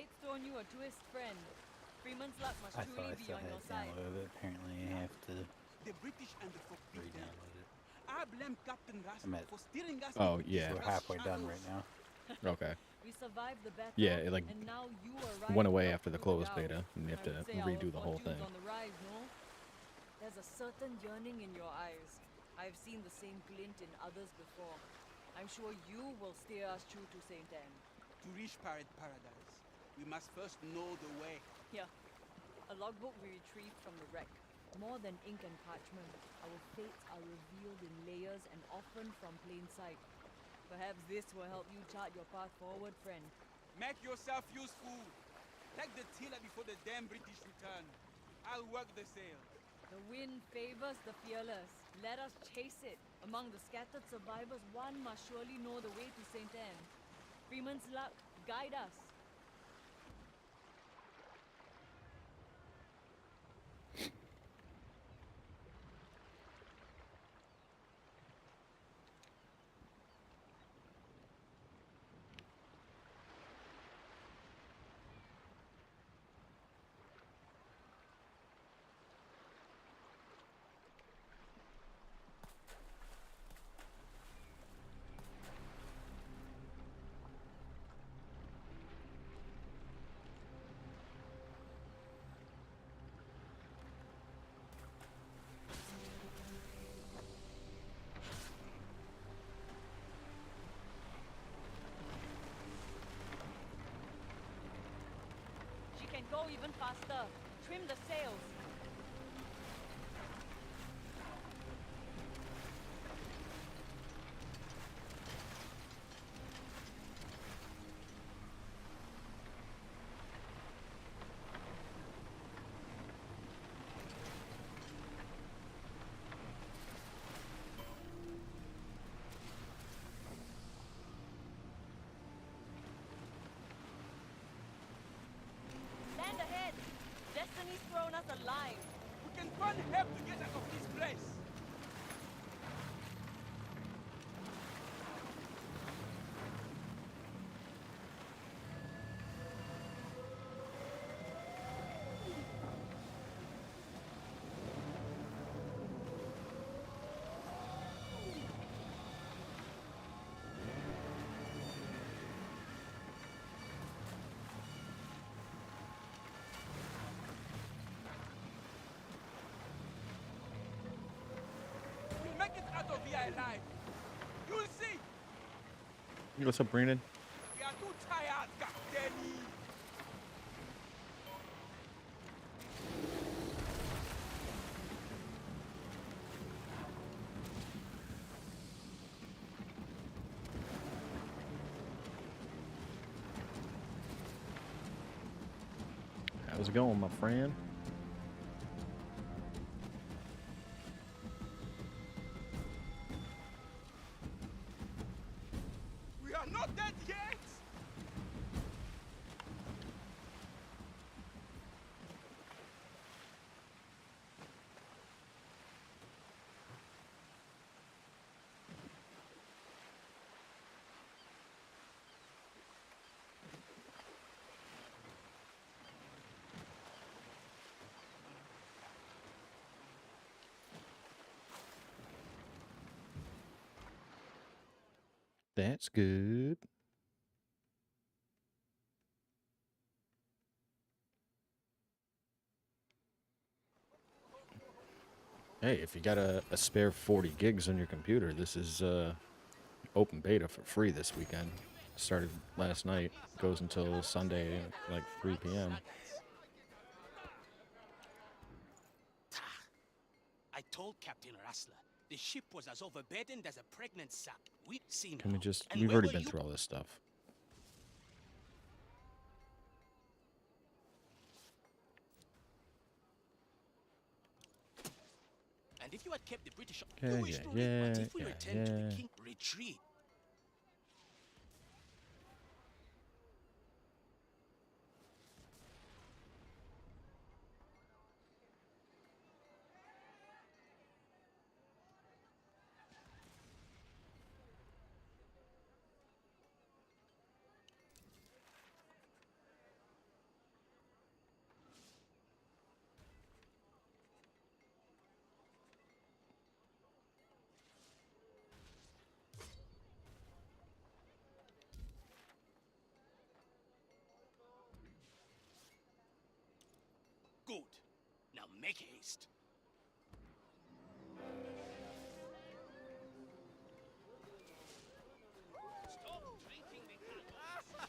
fate's thrown you a twist, friend. Freeman's luck must I truly thought I be still on had your it side. downloaded. Apparently, I have to The British and the forbidden. re-download it. I blame Captain I'm Rassler at. for steering us Oh, into yeah. We're distrust halfway done channels. right now. Okay. We survived the battle, Yeah, it like and now you went arrived away to help after the through closed doubt. beta, and you have I to would say our redo the whole fortune's thing. on the rise, no? There's a certain yearning in your eyes. I've seen the same glint in others before. I'm sure you will steer us true to St. Anne. To reach Pirate Paradise, we must first know the way. Yeah. A logbook we retrieved from the wreck. More than ink and parchment, our fates are revealed in layers and often from plain sight. Perhaps this will help you chart your path forward, friend. Make yourself useful. Take the tiller before the damn British return. I'll work the sail. The wind favors the fearless. Let us chase it. Among the scattered survivors, one must surely know the way to St. Anne. Freeman's luck, guide us. She can go even faster. Trim the sails. Land ahead! Destiny's thrown us a line. We can find help to get out of this place. We'll make it out of here alive. You'll see. What's up, Brandon? We are too tired, Captain. How's it going, my friend? We are not dead yet. That's good. Hey, if you got a spare 40 gigs on your computer, this is open beta for free this weekend. Started last night, goes until Sunday, like 3 p.m. I told Captain Rassler the ship was as overburdened as a pregnant sack. We've seen. Can we just, And we've where already were been you? through all this stuff. And if you had kept the British, Yeah, you wish yeah, to read, but yeah, if we yeah, return to the yeah. king, retreat. Make haste. Stop drinking the cargo.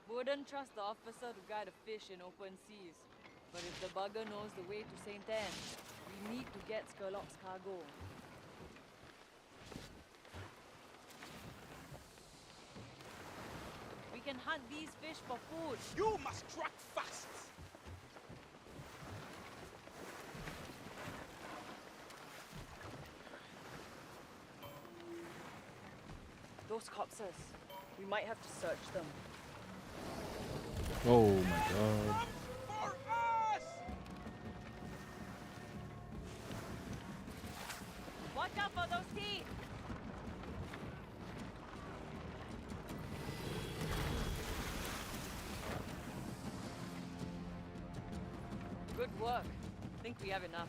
Wouldn't trust the officer to guide a fish in open seas. But if the bugger knows the way to St. Anne, we need to get Skurlock's cargo. We can hunt these fish for food. You must track fast. Those corpses, we might have to search them. Oh my god. For us! Watch out for those teeth! Good work. Think we have enough.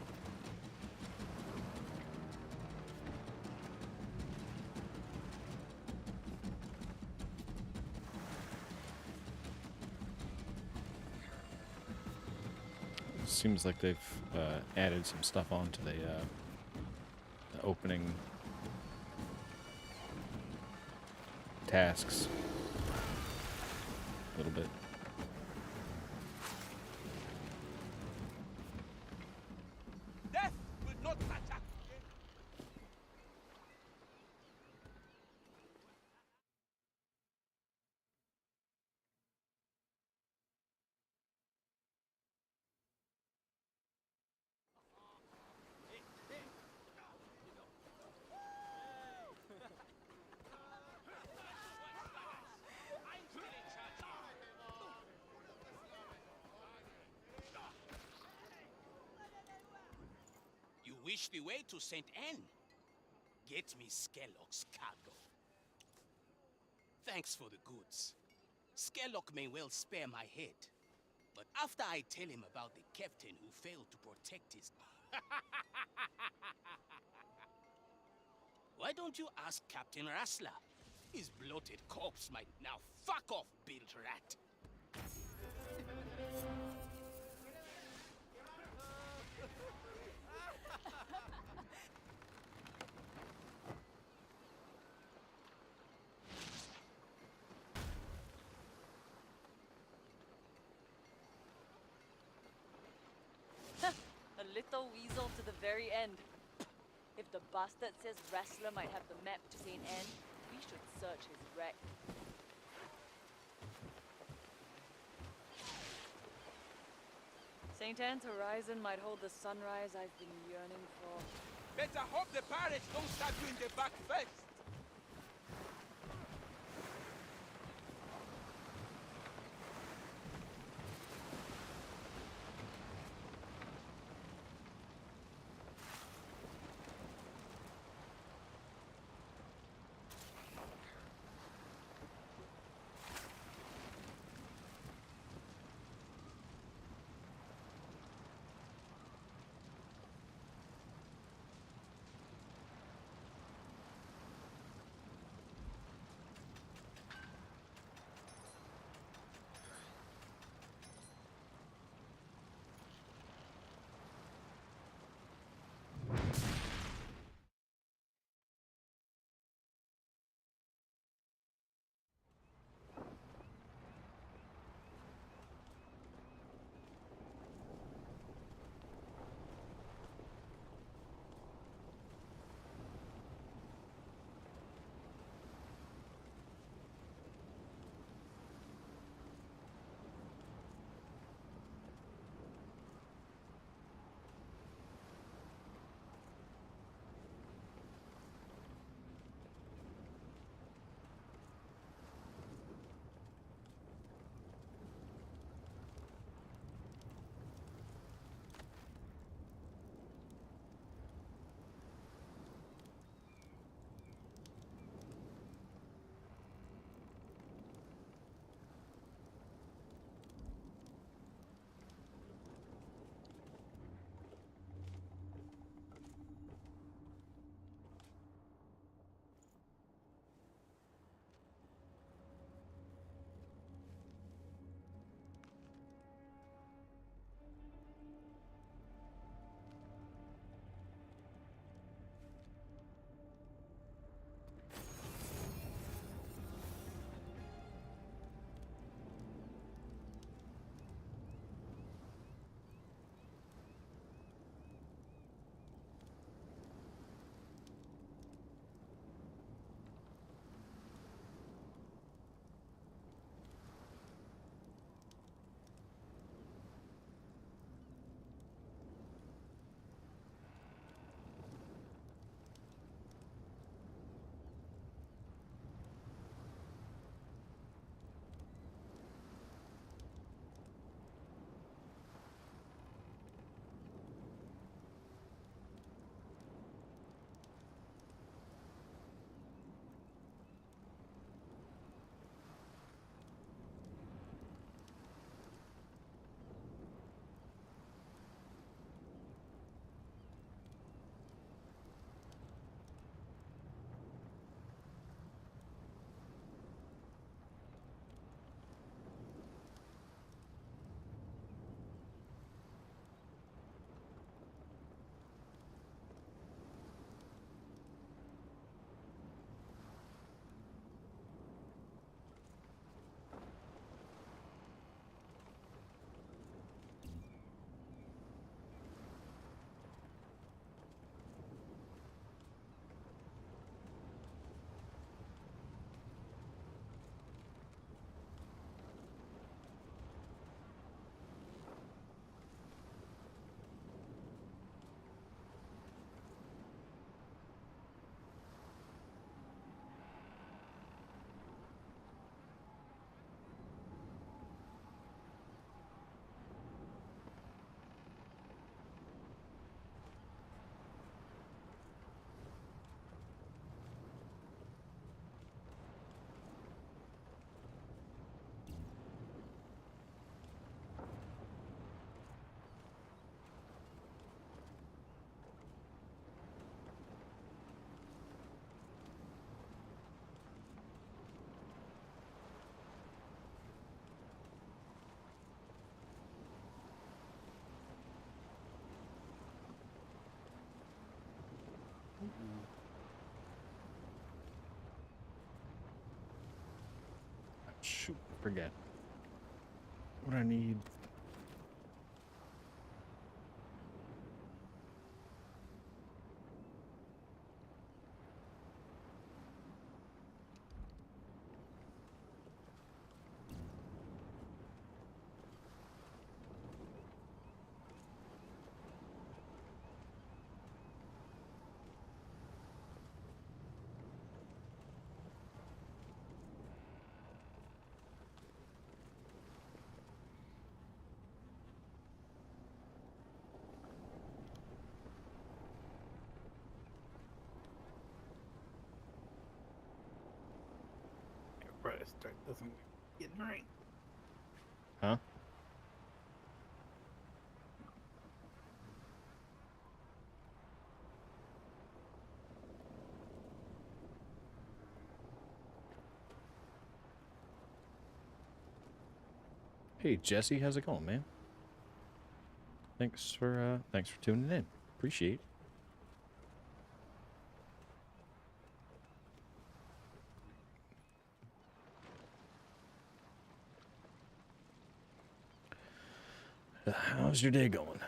Seems like they've added some stuff onto the opening tasks a little bit. Death will not catch up. You wish the way to St. Anne? Get me Skurlock's cargo. Thanks for the goods. Skurlock may well spare my head. But after I tell him about the captain who failed to protect his... Why don't you ask Captain Rassler? His bloated corpse might now fuck off, built rat. A little weasel to the very end. If the bastard says Rassler might have the map to St. Anne, we should search his wreck. St. Anne's horizon might hold the sunrise I've been yearning for. Better hope the pirates don't stab you in the back first. shoot, forget. What I need. Right, start doesn't get right. Huh? Hey Jesse, how's it going, man? Thanks for tuning in. Appreciate. How's your day going?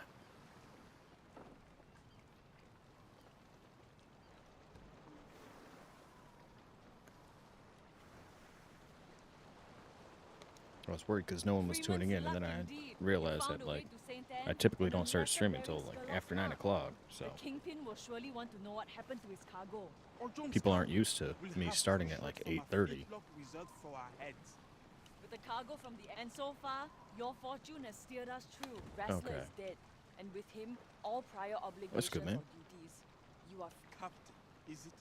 I was worried because no one was tuning in, and then I realized that like I typically don't start streaming until like after 9 o'clock, so The Kingpin will surely want to know what happened to his cargo. people aren't used to me starting at like 8:30. With the cargo from the end so far, your fortune has steered us true. Wrestler Okay. is dead, and with him, all prior obligations That's good, man. or duties. You are Captain, is it?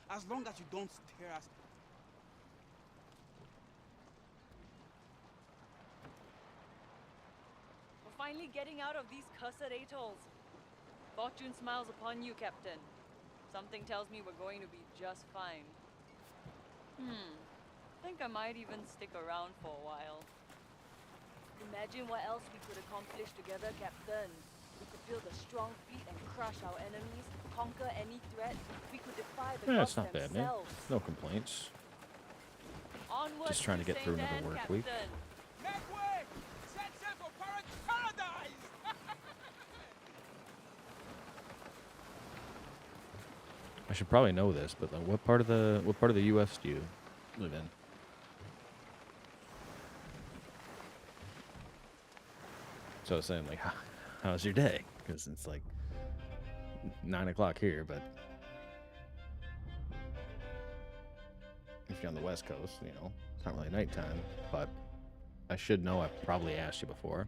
As long as you don't stare us. We're finally getting out of these cursed atolls. Fortune smiles upon you, Captain. Something tells me we're going to be just fine. Think I might even stick around for a while. Imagine what else we could accomplish together, Captain. We could build a strong fleet and crush our enemies, conquer any threat. We could defy the Yeah, gods it's not bad, man. themselves. No complaints. Onwards Just trying to get through Saint another Anne, work week. Captain. Make way! Set sail for paradise! I should probably know this, but like, what part of the U.S. do you live in? So I was saying, like, how's your day? Because it's like 9 o'clock here, but if you're on the West Coast, you know, it's not really nighttime. But I should know. I've probably asked you before.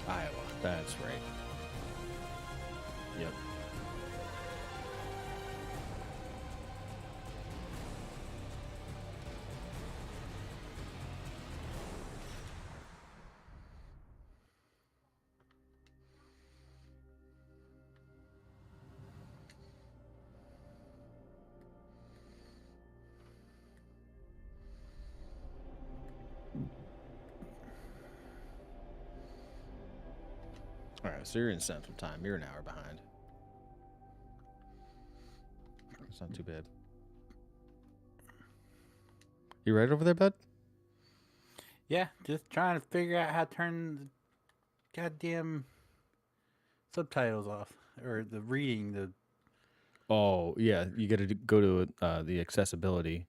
Iowa. That's right. Yep. All right, so you're in Central Time. You're an hour behind. It's not too bad. You right over there, bud? Yeah, just trying to figure out how to turn the goddamn subtitles off or the reading. The Oh, yeah. You got to go to the accessibility.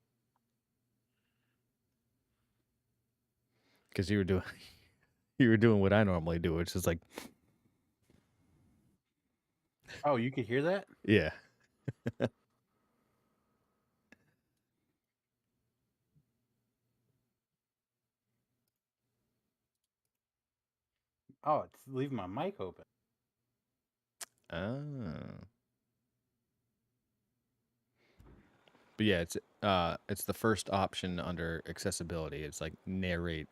Because you were doing what I normally do, which is like, oh, you could hear that? yeah. Oh, it's leaving my mic open. Oh. But yeah, it's the first option under accessibility. It's like narrate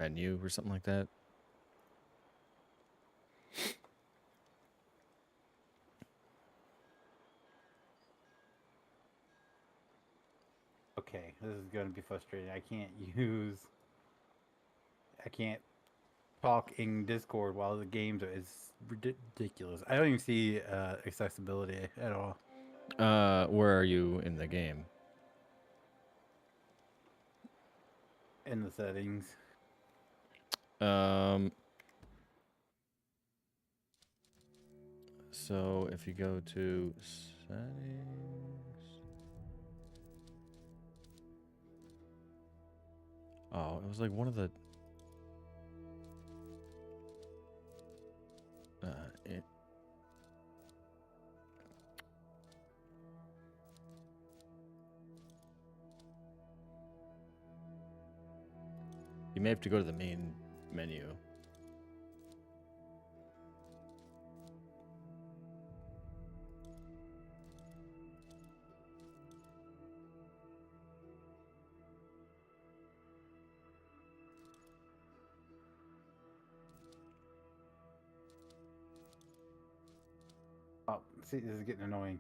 menu or something like that. Okay, this is going to be frustrating. I can't talk in Discord while the games are. It's ridiculous. I don't even see accessibility at all. Where are you in the game? In the settings. So if you go to settings. Oh, it was like one of the it You may have to go to the main menu. Oh, see, this is getting annoying.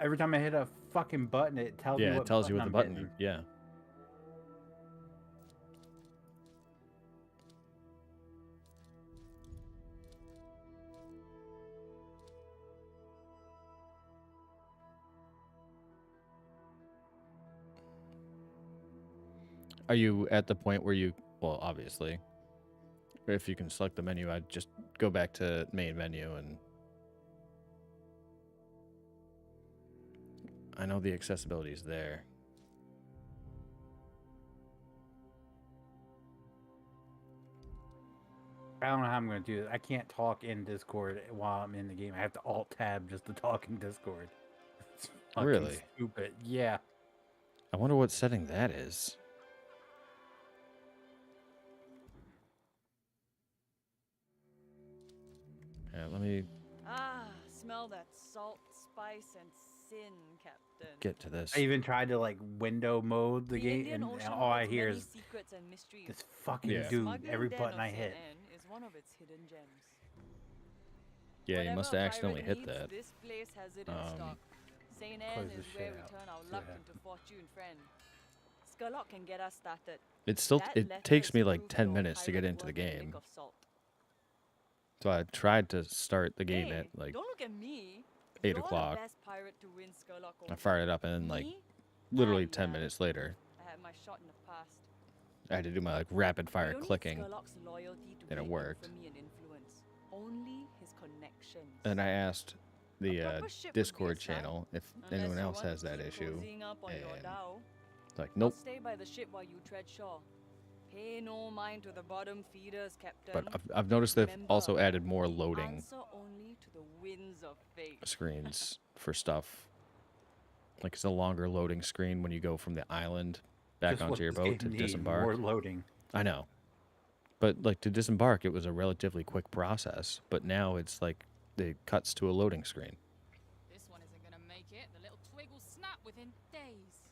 Every time I hit a fucking button, it tells me Yeah, what it tells you what the I'm button. hitting. Yeah. Are you at the point where you, well, obviously, if you can select the menu, I'd just go back to main menu and I know the accessibility is there. I don't know how I'm going to do it. I can't talk in Discord while I'm in the game. I have to Alt-Tab just to talk in Discord. It's fucking Really? stupid. Yeah. I wonder what setting that is. Yeah, let me Ah, smell that salt, spice, and sin, Captain. get to this. I even tried to like window mode the game, Indian and Ocean all I holds hear many is secrets and mysteries. this fucking Yeah. dude. Smuggling Every den button of I hit. Saint Anne is one of its hidden gems. Yeah, you Whatever must a have pirate accidentally hit needs, that. This place has it in stock. Saint Anne Close is this where shit we out. turn our See luck what into fortune, friend. Skurlock can get us started. It still That it letter takes is me like proof 10 your minutes to get pirate into the worth a lick game. of salt. So I tried to start the game Hey, at like don't look at me. 8 You're o'clock. the best pirate to win Skurlock I over. fired it up and then like Me? literally Ah, 10 yeah. minutes later, I had my shot in the past. I had to do my like rapid We fire don't need clicking. Skurlock's loyalty to and it gain worked. infamy and influence. Only his connections. And I asked the proper ship would be a Discord sight, channel if Unless anyone you else want has to that keep issue. cozying up on your and dhow. it's like, I'll nope. stay by the ship while you tread shore. Pay no mind to the bottom feeders, Captain. But I've noticed they've Remember, also added more loading answer only to the winds of fate. screens for stuff. Like it's a longer loading screen when you go from the island back Just what onto your this boat game to needs, disembark. more loading. I know. But like to disembark, it was a relatively quick process. But now it's like it cuts to a loading screen. This one isn't gonna make it. The little twig will snap within days.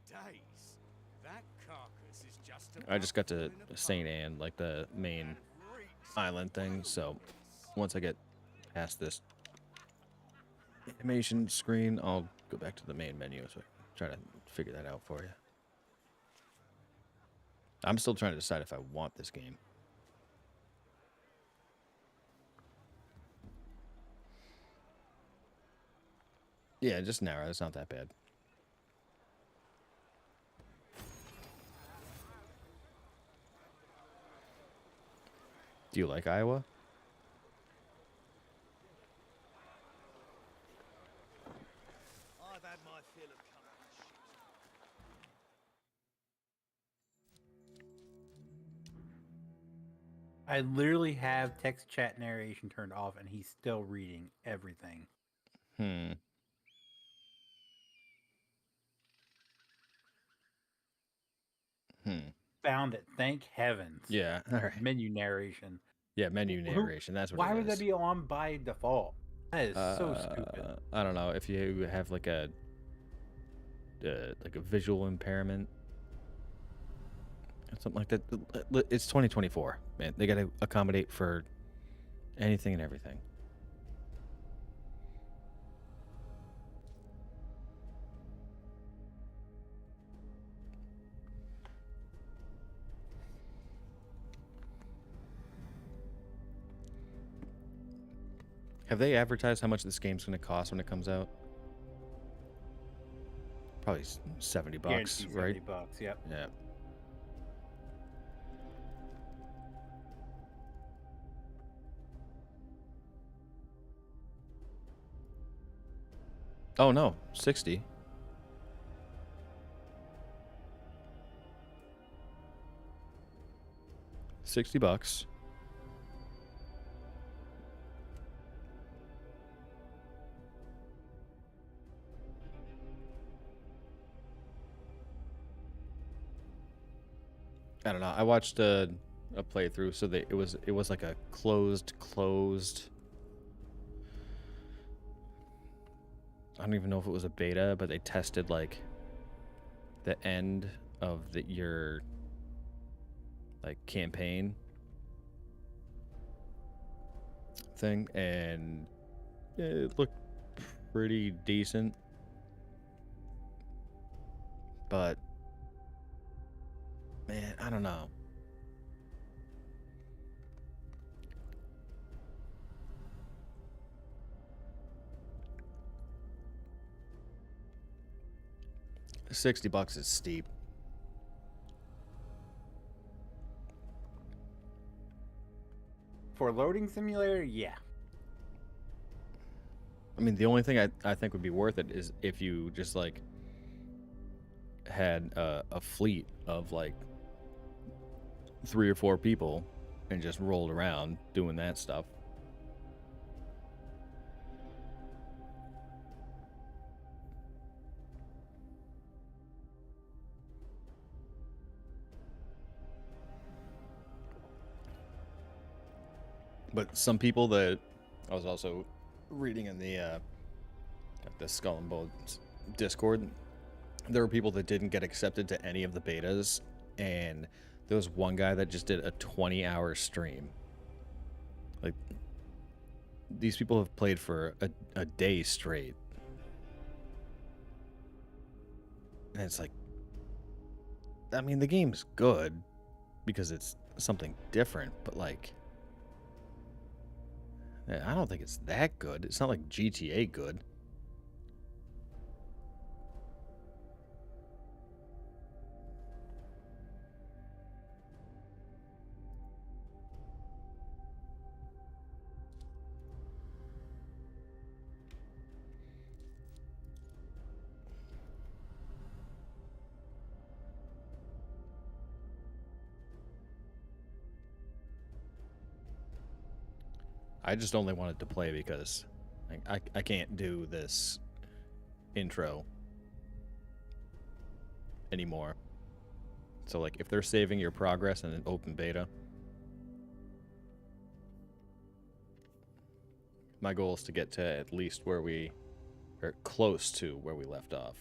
Days? That carcass is just I just got to about falling St. apart. Anne, like the main And reeks island thing. So once I get past this animation screen, I'll go back to the main menu. So try to figure that out for you. I'm still trying to decide if I want this game. Yeah, just narrow. It's not that bad. Do you like Iowa? I've had my fill of coming shit. I literally have text chat narration turned off, and he's still reading everything. Hmm. found it. Thank heavens. Yeah. All right. Menu narration. Yeah, menu Who- narration. That's what Why it would is. that be on by default? That is so stupid. I don't know if you have like a visual impairment, something like that. It's 2024, man. They got to accommodate for anything and everything. Have they advertised how much this game's going to cost when it comes out? Probably $70, Guaranteed right? $70, yep. Yeah. Oh no, 60. $60. I don't know. I watched a playthrough, so it was like a closed. I don't even know if it was a beta, but they tested like the end of your like campaign thing, and it looked pretty decent, but man, I don't know. $60 is steep. For a loading simulator, yeah. I mean, the only thing I think would be worth it is if you just like had a fleet of like 3 or 4 people and just rolled around doing that stuff. But some people that I was also reading in the Skull and Bones Discord, there were people that didn't get accepted to any of the betas, and there was one guy that just did a 20-hour stream. Like, these people have played for a day straight. And it's like, I mean, the game's good because it's something different, but like, I don't think it's that good. It's not like GTA good. I just only wanted to play because I can't do this intro anymore. So like if they're saving your progress in an open beta, my goal is to get to at least where we are close to where we left off.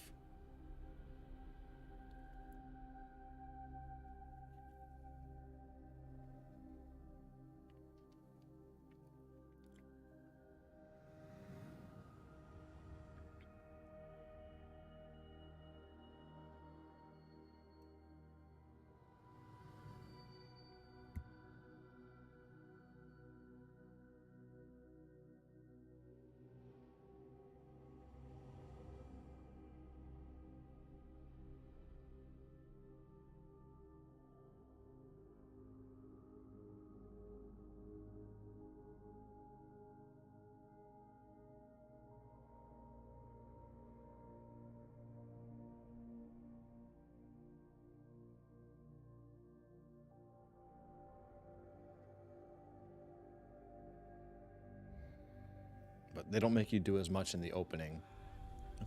But they don't make you do as much in the opening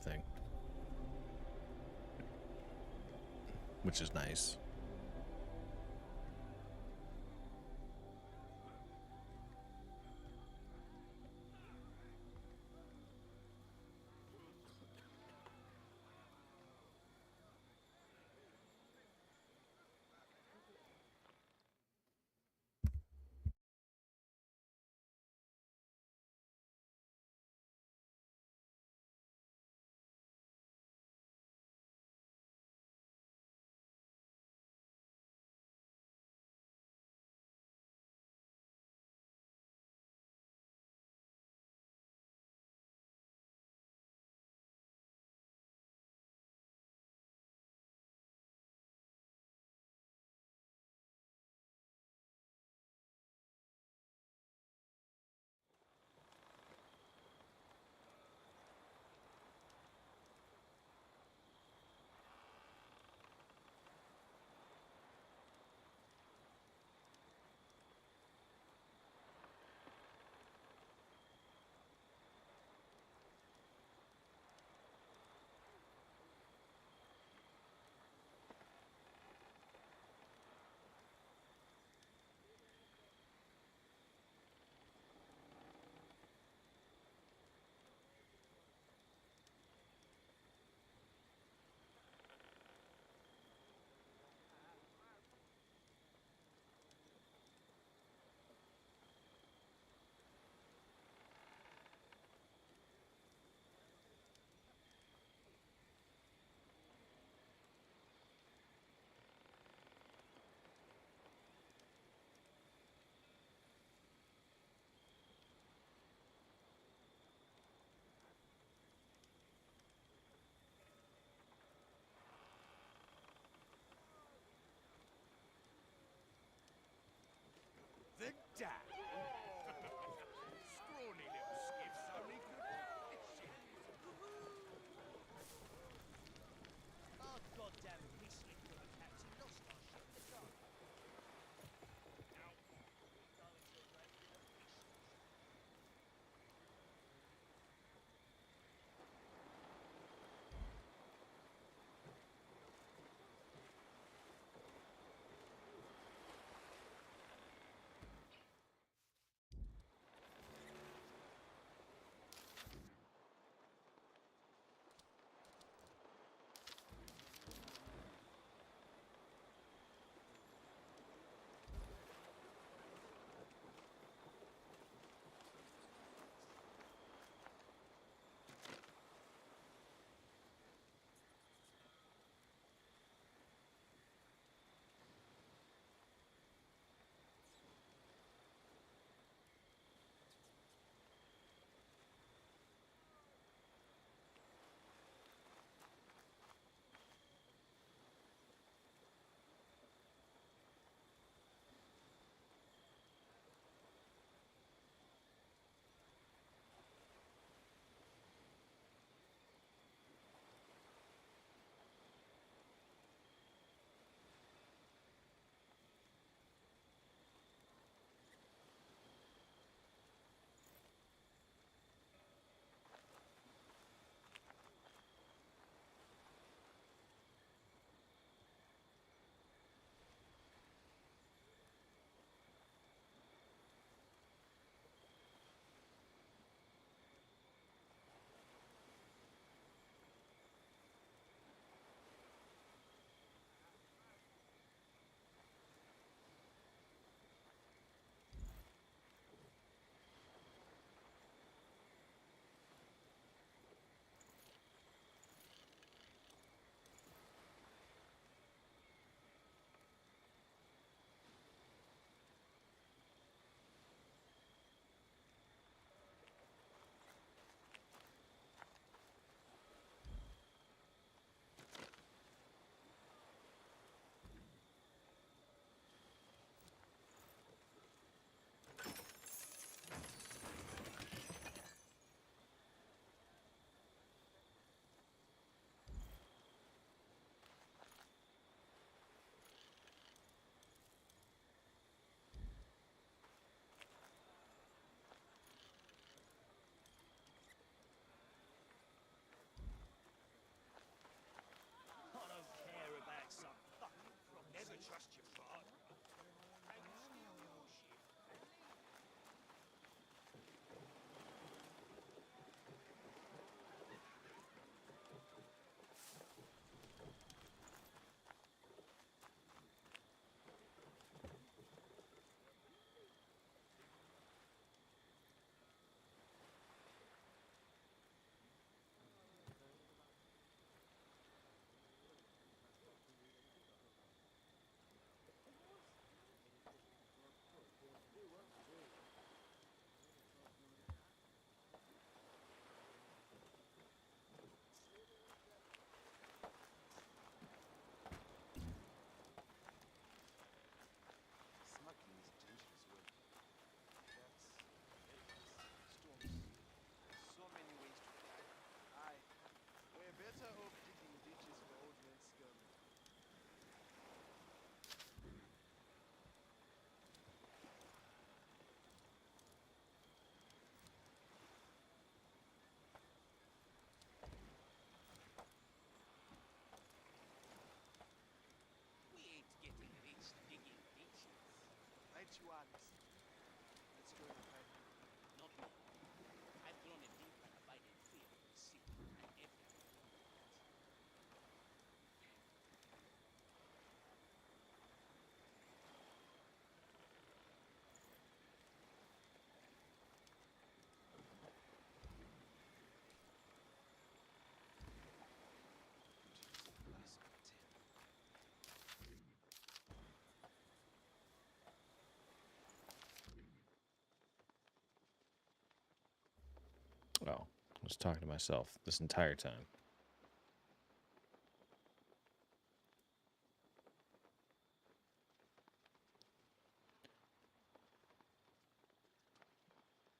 thing, which is nice. Damn. Scrawny little skiff's only good for fishing. Our goddamn fish stick for the captain lost our ship in the dark. Now, we go into a regular fishing trip. I don't care about some fucking proxy. Never trust your father. Can you steal your ship? Smuggling is dangerous work. That's storms. So many ways to die. Aye. We're better off digging ditches for old men scum. We ain't getting rich digging ditches. Right you are, Alex. Let's go and find him. Not me. I've grown a deep and abiding fear for the sea and everything. Nice hotel. Oh, I was talking to myself this entire time.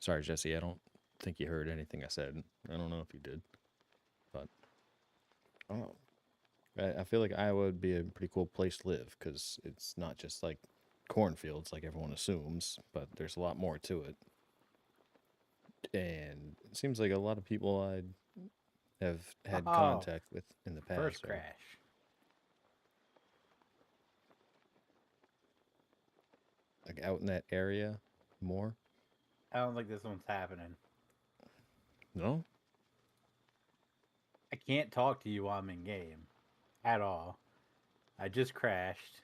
Sorry, Jesse. I don't think you heard anything I said. I don't know if you did, but I don't know. I feel like Iowa would be a pretty cool place to live because it's not just like cornfields like everyone assumes, but there's a lot more to it. And it seems like a lot of people I have had Oh, contact with in the past. First are- crash. like out in that area more. I don't think this one's happening. No? I can't talk to you while I'm in game. At all. I just crashed.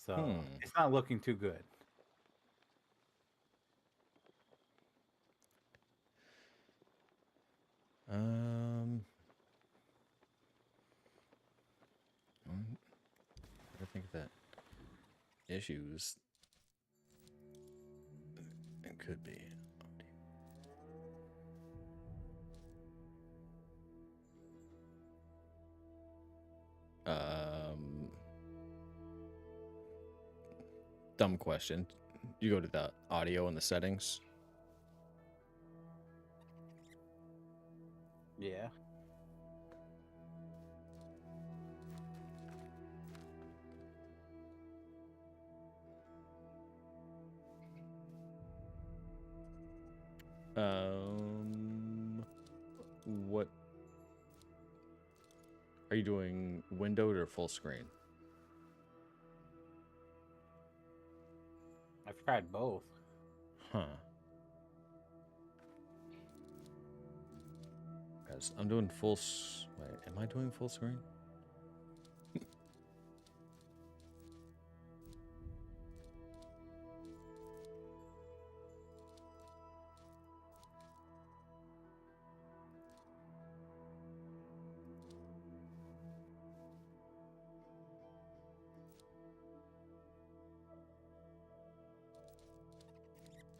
So it's not looking too good. I think that issues it could be. Dumb question. You go to the audio and the settings. Yeah. What are you doing? Windowed or full screen? I've tried both. Huh. Because I'm doing wait, am I doing full screen?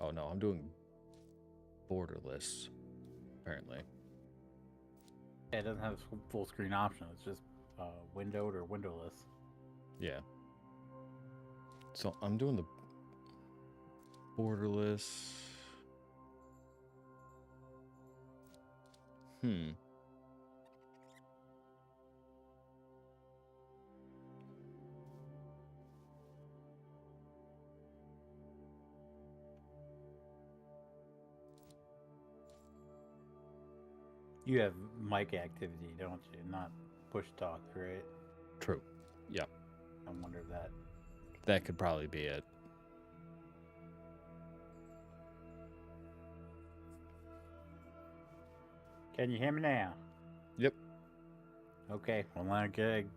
Oh no, I'm doing borderless, apparently. Yeah, it doesn't have a full screen option. It's just windowed or windowless. Yeah. So I'm doing the borderless. You have mic activity, don't you? Not push talk, right? True. Yeah. I wonder if that. That could probably be it. Can you hear me now? Yep. Okay. Well, I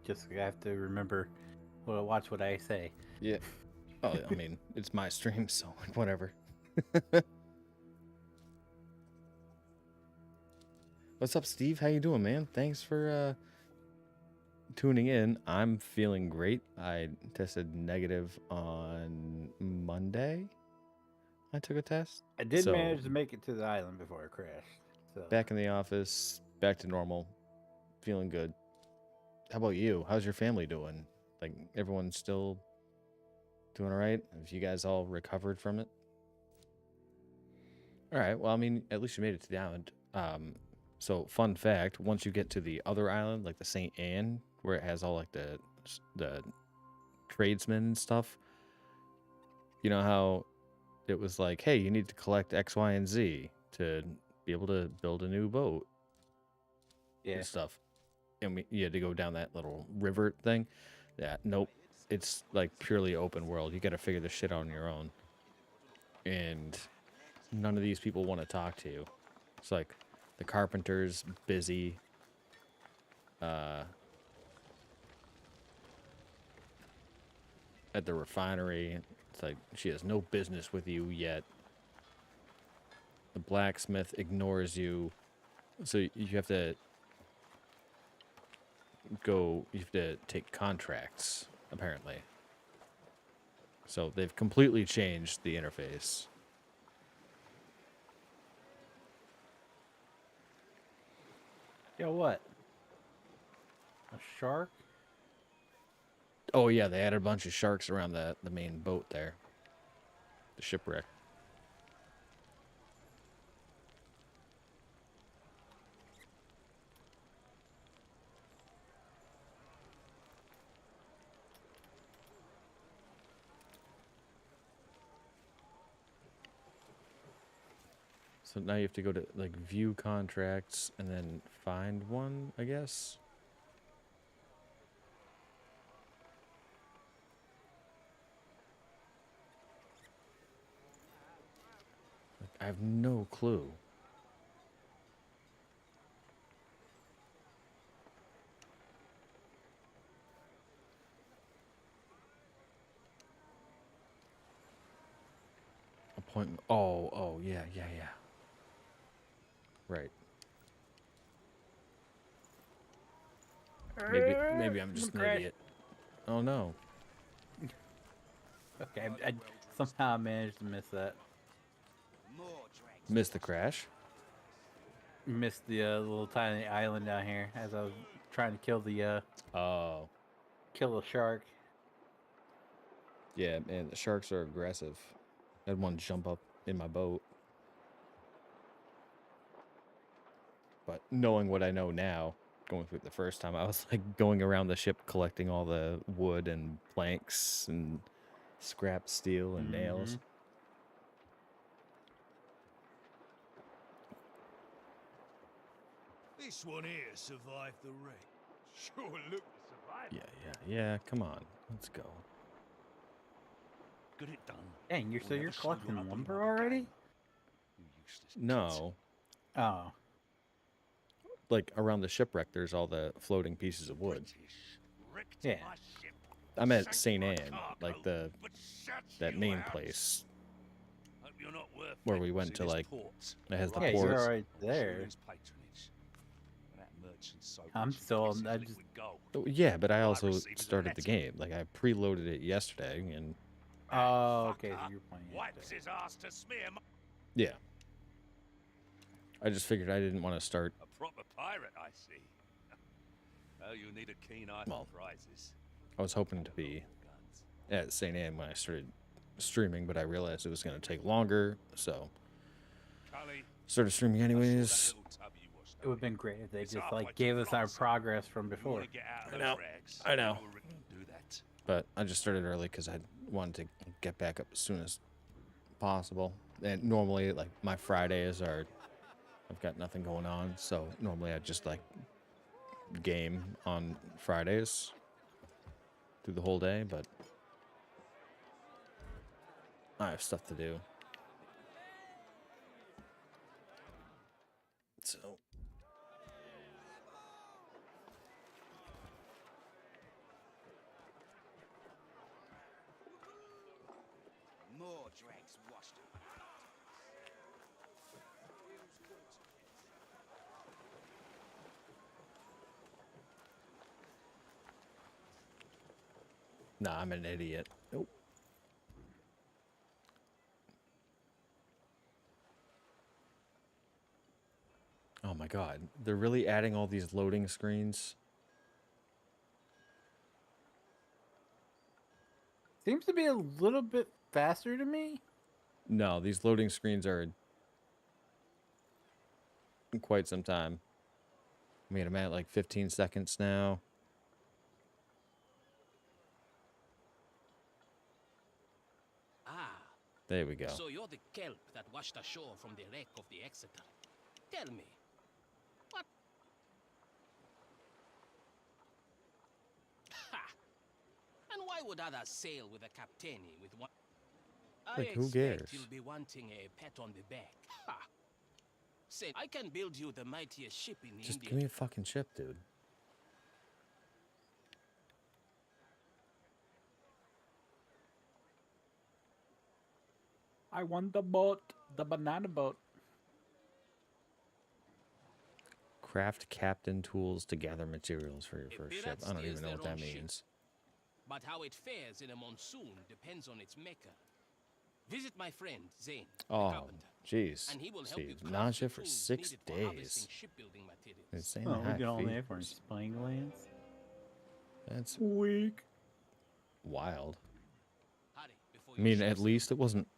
just have to remember. Well, watch what I say. Yeah. Oh, I mean, it's my stream, so whatever. What's up, Steve? How you doing, man? Thanks for tuning in. I'm feeling great. I tested negative on Monday. I took a test. I did manage to make it to the island before I crashed. So Back in the office, back to normal. Feeling good. How about you? How's your family doing? Like, everyone's still doing all right? Have you guys all recovered from it? All right. Well, I mean, at least you made it to the island. So, fun fact: once you get to the other island, like the St. Anne, where it has all like the tradesmen and stuff, you know how it was like, hey, you need to collect X, Y, and Z to be able to build a new boat. yeah. And stuff. And you had to go down that little river thing. Yeah, nope. It's like purely open world. You got to figure this shit out on your own. And none of these people want to talk to you. It's like the carpenter's busy. At the refinery, it's like she has no business with you yet. The blacksmith ignores you. So you have to take contracts, apparently. So they've completely changed the interface. Yo, what? A shark? Oh yeah, they added a bunch of sharks around the main boat there. The shipwreck. So now you have to go to like view contracts and then find one, I guess. Like, I have no clue. Appointment. Oh, yeah. Right. Maybe I'm just an Crash. idiot. Oh no. Okay, I somehow managed to miss that. More drags. Missed the crash. Missed the little tiny island down here as I was trying to kill the Oh. shark. Yeah, man, the sharks are aggressive. I had one jump up in my boat. But knowing what I know now, going through it the first time, I was like going around the ship collecting all the wood and planks and scrap steel and nails. This one here survived the wreck. Sure look to survive. Yeah, come on. Let's go. Got it done. Dang, you're We'll never see collecting you on up lumber another already? game. You useless kids. No. Oh, Like around the shipwreck, there's all the floating pieces of wood. British wrecked Yeah. my ship. I'm at Sank St. my Anne, like cargo, but shut that you main out. place Hope you're not worth where it. we went See to, this like, port? it has the yeah, port. you're already there. Insurance patronage. And that merchant so I'm rich he still- kisses I liquid just- gold. Oh, yeah, but I All I also received is a started the letter. game. Like I preloaded it yesterday, and Oh, okay, so Fucker you're playing it. wipes his ass to smear yeah, I just figured I didn't want to start. a proper pirate, I see. Oh, you need a keen eye Well, for prizes. I was hoping to be Guns. at St. Anne when I started streaming, but I realized it was going to take longer, so Cully, started streaming I saw that anyways. little tub you washed It would have up been in. great if they It's just halfway like to gave us our France. progress from You before. wanna get out of I the know, drags, I know. you can do that. But I just started early because I wanted to get back up as soon as possible. And normally, like my Fridays are, I've got nothing going on, so normally I just like game on Fridays through the whole day, but I have stuff to do. So More drags washed up. nah, I'm an idiot. Nope. Oh my god, they're really adding all these loading screens. Seems to be a little bit faster to me. No, these loading screens are quite some time. I mean, I'm at like 15 seconds now. Ah, There we go. so you're the kelp that washed ashore from the wreck of the Exeter. Tell me, what? Ha! And why would others sail with a captaini with one? I Like, who expect cares? you'll be wanting a pat on the back. Ha! Say, I can build you the mightiest ship in Just India. give me a fucking ship, dude. I want the boat, the banana boat. Craft captain tools to gather materials for your A first ship. pirate I don't steers even know their what that own ship. means. But how it fares in a monsoon depends on its maker. Visit my friend Zane, the Oh, carpenter, jeez. and he will help Steve, you craft nausea the for tools 6 needed for harvesting days. shipbuilding materials. Insane Oh, we high get all there for fevers. playing lands. That's Weak. wild. Hurry, before I your mean, ship at least it wasn't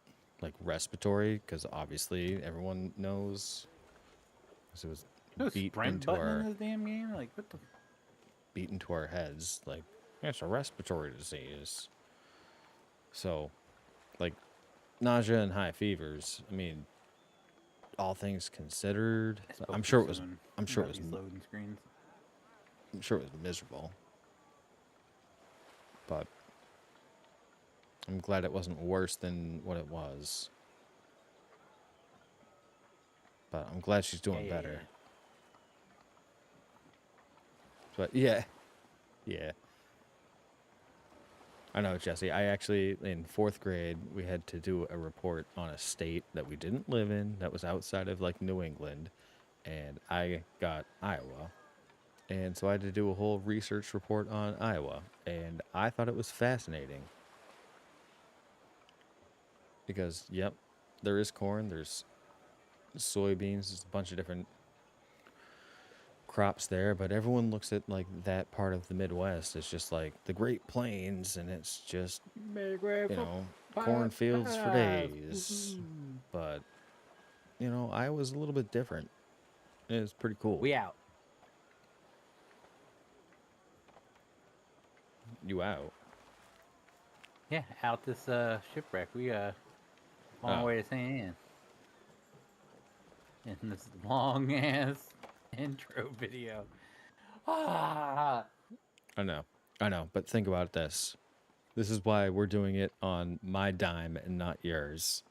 like respiratory, because obviously everyone knows. 'Cause it was No beat sprint into button our in this damn game. Like what the? beat into our heads. Like, yeah, it's a respiratory disease. So, like, nausea and high fevers. I mean, all things considered, I spoke I'm too sure it was. soon I'm sure it about was. these loading screens. I'm sure it was miserable. But I'm glad it wasn't worse than what it was. But I'm glad she's doing better. But yeah. I know, Jesse. I actually, in 4th grade, we had to do a report on a state that we didn't live in, that was outside of like New England, and I got Iowa. And so I had to do a whole research report on Iowa, and I thought it was fascinating. Because, yep, there is corn, there's soybeans, there's a bunch of different crops there, but everyone looks at like that part of the Midwest as just like the Great Plains, and it's just, you know, cornfields for days. But, you know, Iowa's a little bit different. It's pretty cool. We out. You out? Yeah, out this shipwreck. We on our Oh. way to St. Anne. In this long ass intro video. Ah! I know. But think about this. This is why we're doing it on my dime and not yours.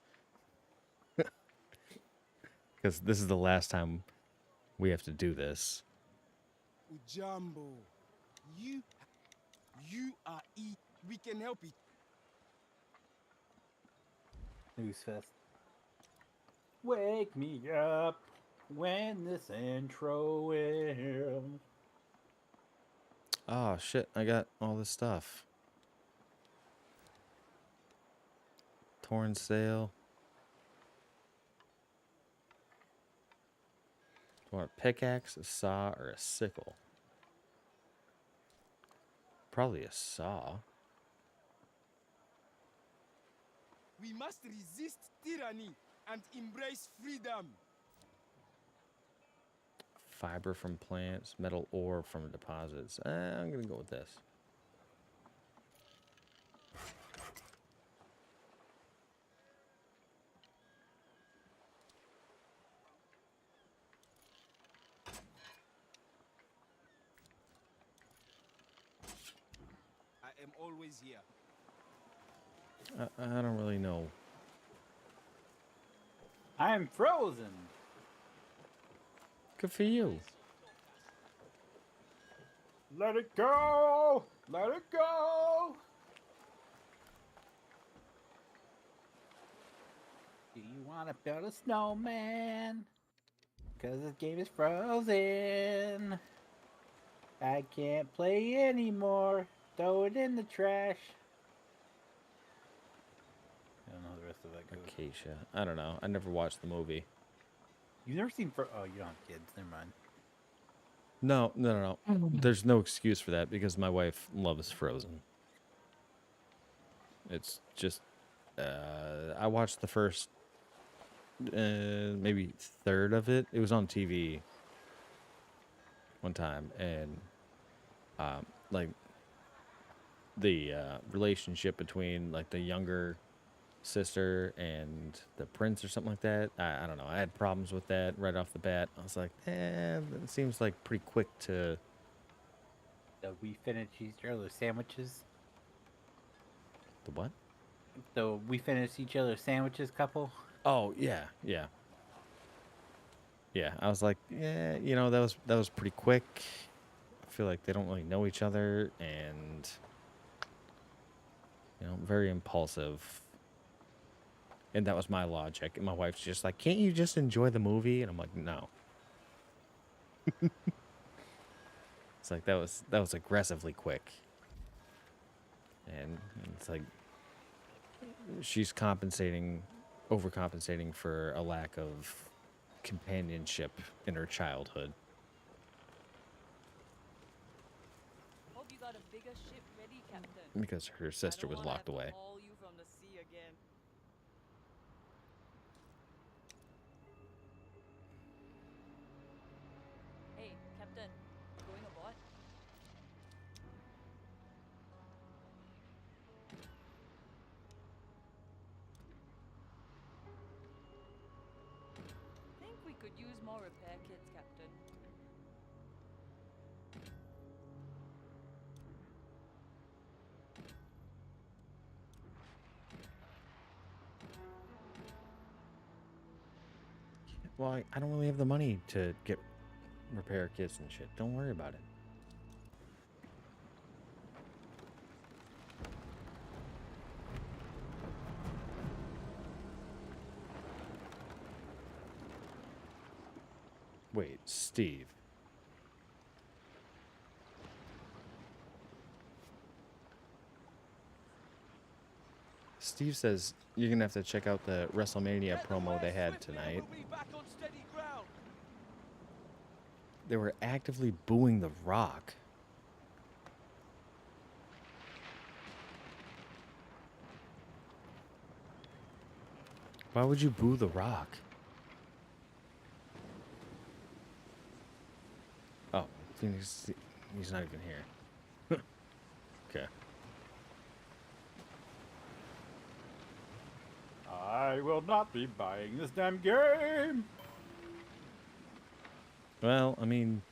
Because this is the last time we have to do this. Ujambo, you are we can help it. News Fest. Wake me up when this intro ends. Oh, shit. I got all this stuff. Torn sail. Do you want a pickaxe, a saw, or a sickle? Probably a saw. We must resist tyranny and embrace freedom. Fiber from plants, metal ore from deposits. I'm going to go with this. I am always here. I don't really know. I'm frozen. Good for you. Let it go. Let it go. Do you want to build a snowman? Because this game is frozen. I can't play anymore. Throw it in the trash. I don't know how the rest of that goes. Acacia. I don't know. I never watched the movie. You've never seen Oh, you don't have kids. Never mind. No. There's no excuse for that because my wife loves Frozen. It's just, I watched the first, maybe third of it. It was on TV one time, and like the relationship between like the younger sister and the prince or something like that. I don't know. I had problems with that right off the bat. I was like, it seems like pretty quick to. We finish each other's sandwiches. The what? So we finish each other's sandwiches, couple. Oh yeah. I was like, yeah, you know, that was pretty quick. I feel like they don't really know each other, and you know, very impulsive. And that was my logic. And my wife's just like, can't you just enjoy the movie? And I'm like, no. It's like that was aggressively quick. And it's like she's overcompensating for a lack of companionship in her childhood. Hope you got a bigger ship ready, Captain. Because her sister was locked away. Haul you from the sea again. Hey, Captain, going aboard? more repair kits, Captain. Well, I don't really have the money to get repair kits and shit. Don't worry about it. Wait, Steve. Steve says you're gonna have to check out the WrestleMania promo they had tonight. We'll be back on steady ground. They were actively booing The Rock. Why would you boo The Rock? Oh, Feenix, he's not even here. Okay. I will not be buying this damn game. Well, I mean,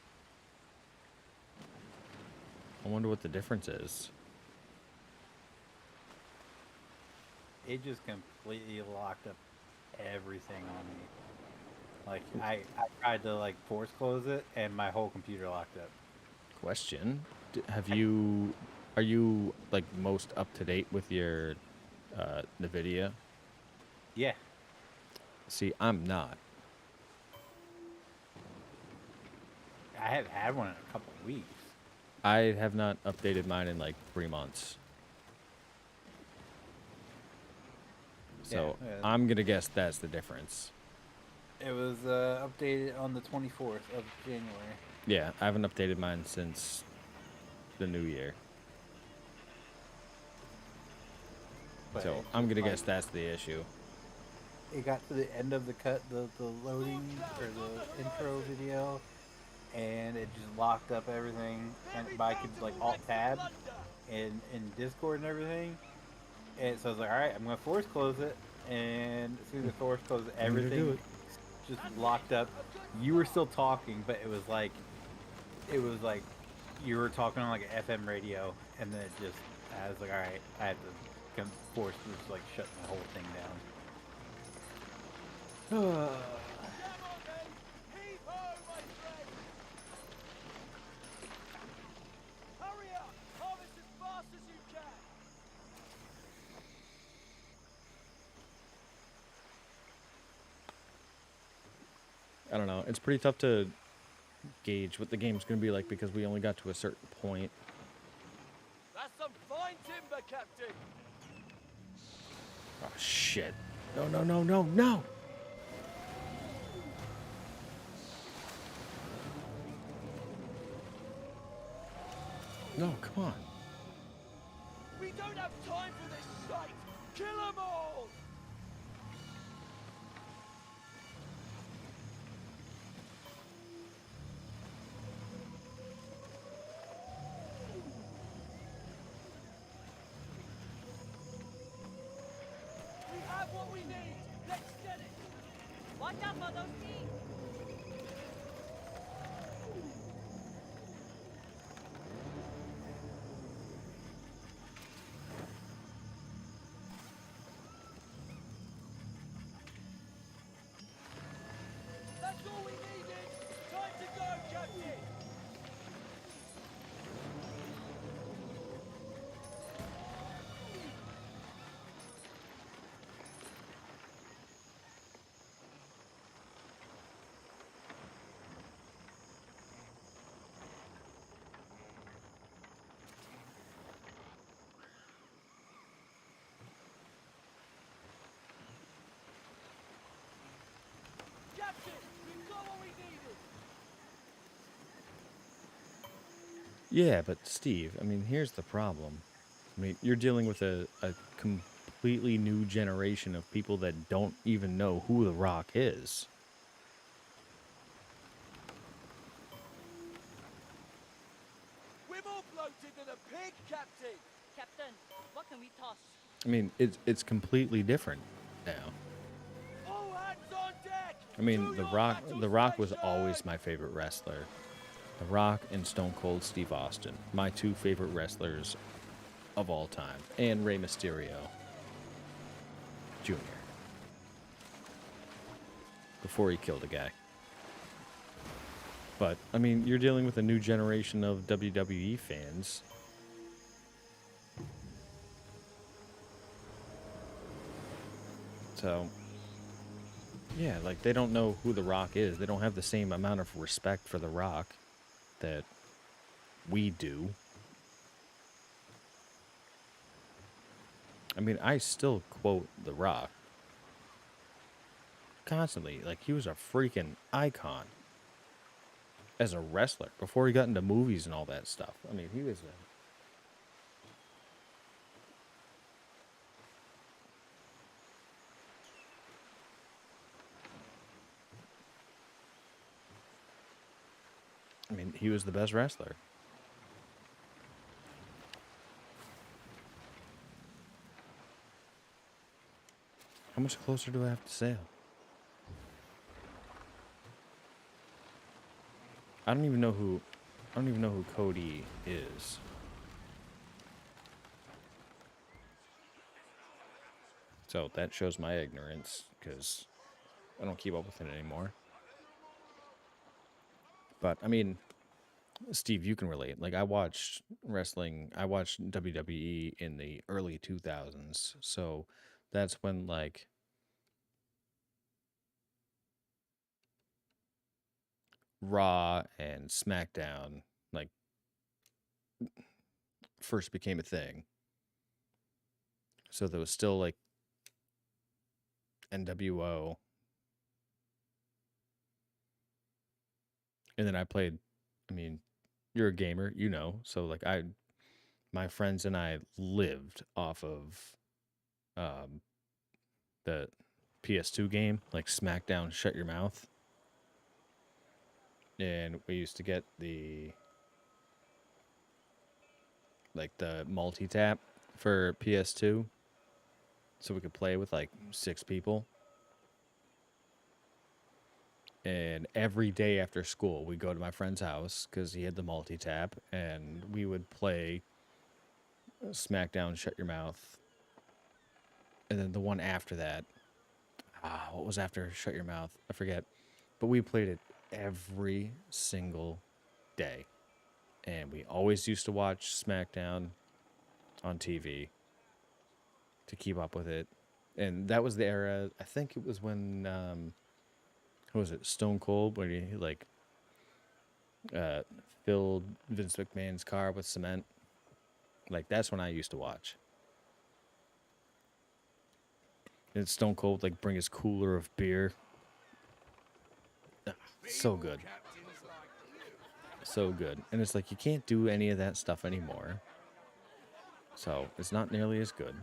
I wonder what the difference is. It just completely locked up everything on me. Like I tried to like force close it and my whole computer locked up. Question: are you like most up to date with your NVIDIA? Yeah. See, I'm not. I have had one in a couple of weeks. I have not updated mine in like 3 months. So Yeah. I'm gonna guess that's the difference. It was updated on the 24th of January. Yeah, I haven't updated mine since the new year. But So it I'm just, gonna like, guess that's the issue. It got to the end of the loading or the intro video, and it just locked up everything. And but I could like alt tab in Discord and everything. And so I was like, all right, I'm gonna force close it. And as soon as I force close it, I'm gonna do everything it. just locked up. You were still talking, but it was like you were talking on like an FM radio, and then I was like, all right, I had to force just like shut the whole thing down. Come on, then. Heave ho, my friend. Hurry up. Harvest as fast as you can. I don't know. It's pretty tough to gauge what the game's gonna be like because we only got to a certain point. That's some fine timber, Captain. Oh shit! No! No! No! No! No! No! Come on! We don't have time for this sight. Kill them all. We have what we need. Let's get it. Watch out for those teeth! That's all we needed. Time to go, Captain. Captain, we've got what we needed. Yeah, but Steve, I mean, here's the problem. I mean, you're dealing with a completely new generation of people that don't even know who The Rock is. We're more bloated than a pig, Captain. Captain, what can we toss? I mean, it's completely different now. All hands on I mean, The Rock was always my favorite wrestler. The Rock and Stone Cold Steve Austin, my two favorite wrestlers of all time, and Rey Mysterio Jr. before he killed a guy. But I mean, you're dealing with a new generation of WWE fans. So, yeah, like they don't know who The Rock is. They don't have the same amount of respect for The Rock that we do. I mean, I still quote The Rock constantly. Like, he was a freaking icon as a wrestler before he got into movies and all that stuff. I mean, he was a... I mean, he was the best wrestler. How much closer do I have to sail? I don't even know who Cody is. So that shows my ignorance, because I don't keep up with it anymore. But I mean, Steve, you can relate. Like, I watched WWE in the early 2000s. So that's when, like, Raw and SmackDown, like, first became a thing. So there was still, like, NWO. And then I played, I mean, you're a gamer, you know. So, like, my friends and I lived off of the PS2 game, like SmackDown Shut Your Mouth. And we used to get the multi-tap for PS2 so we could play with like 6 people. And every day after school, we'd go to my friend's house because he had the multi-tap, and we would play SmackDown Shut Your Mouth. And then the one after that, what was after Shut Your Mouth? I forget. But we played it every single day. And we always used to watch SmackDown on TV to keep up with it. And that was the era, I think it was when, what was it, Stone Cold, when he, like, filled Vince McMahon's car with cement. Like, that's when I used to watch. And Stone Cold, like, bring his cooler of beer. So good. So good. And it's like, you can't do any of that stuff anymore. So, it's not nearly as good.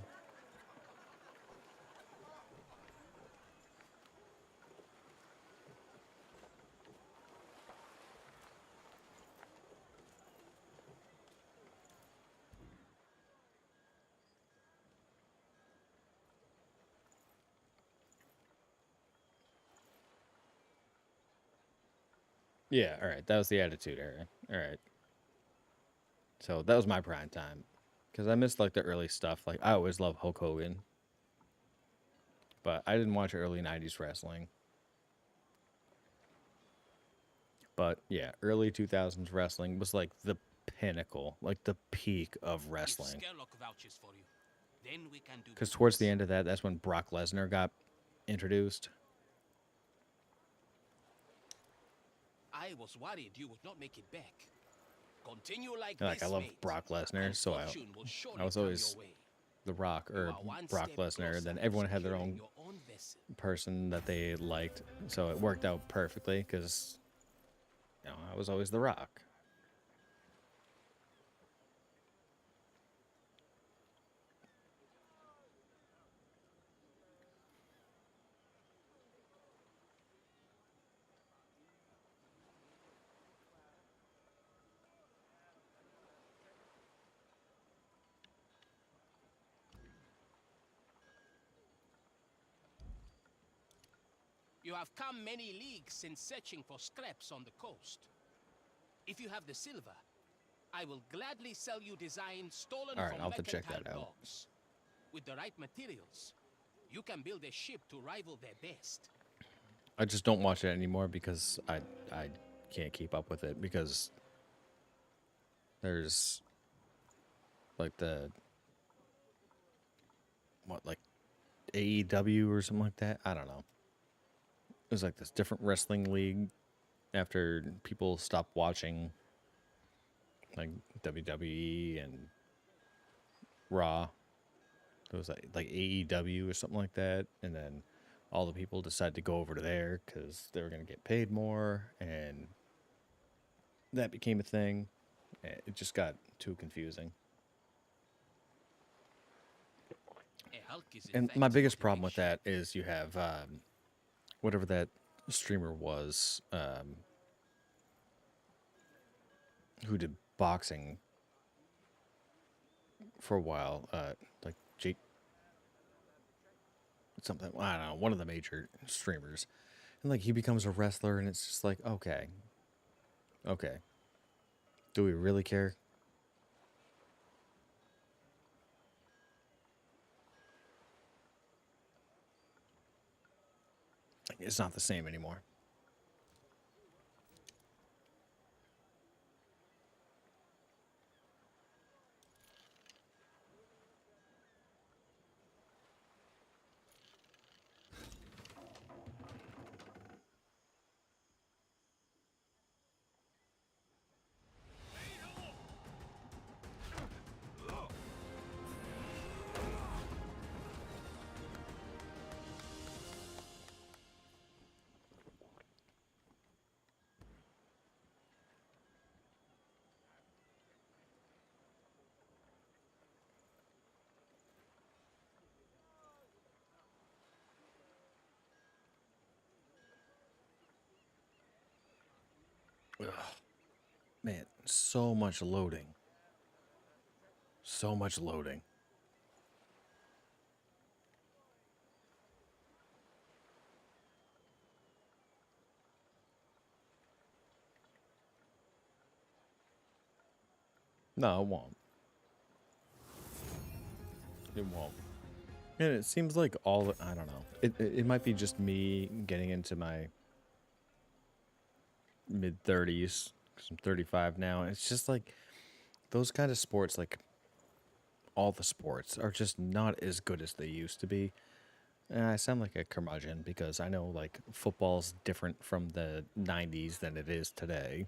Yeah, all right. That was the Attitude Era. All right. So that was my prime time. Because I missed, like, the early stuff. Like, I always loved Hulk Hogan. But I didn't watch early 90s wrestling. But, yeah, early 2000s wrestling was, like, the pinnacle. Like, the peak of wrestling. Because towards the end of that, that's when Brock Lesnar got introduced. I was worried you would not make it back. Continue like And, like, this, I love mate, Brock Lesnar, and so fortune will surely I was come always your way. The Rock, or You are one Brock step Lesnar, and closer then to everyone had their securing own your own vessel. person that they liked. So it worked out perfectly, because, you know, I was always The Rock. You have come many leagues since searching for scraps on the coast. If you have the silver, I will gladly sell you designs stolen All right, from I'll have to check mercantile that out. docks. With the right materials, you can build a ship to rival their best. I just don't watch it anymore because I can't keep up with it because there's like like AEW or something like that. I don't know. There's like this different wrestling league after people stopped watching like WWE and Raw. It was like AEW or something like that, and then all the people decided to go over to there because they were going to get paid more, and that became a thing. It just got too confusing. A Hulk is in And fact my biggest not a problem big with ship. that is you have whatever that streamer was who did boxing for a while, like Jake something, I don't know, one of the major streamers, and like he becomes a wrestler, and it's just like, okay, do we really care? It's not the same anymore. Ugh. Man, so much loading. So much loading. No, it won't. It won't. And it seems like I don't know. It might be just me getting into my mid 30s. 'Cause I'm 35 now. It's just like those kind of sports, like all the sports, are just not as good as they used to be. And I sound like a curmudgeon because I know like football's different from the 90s than it is today.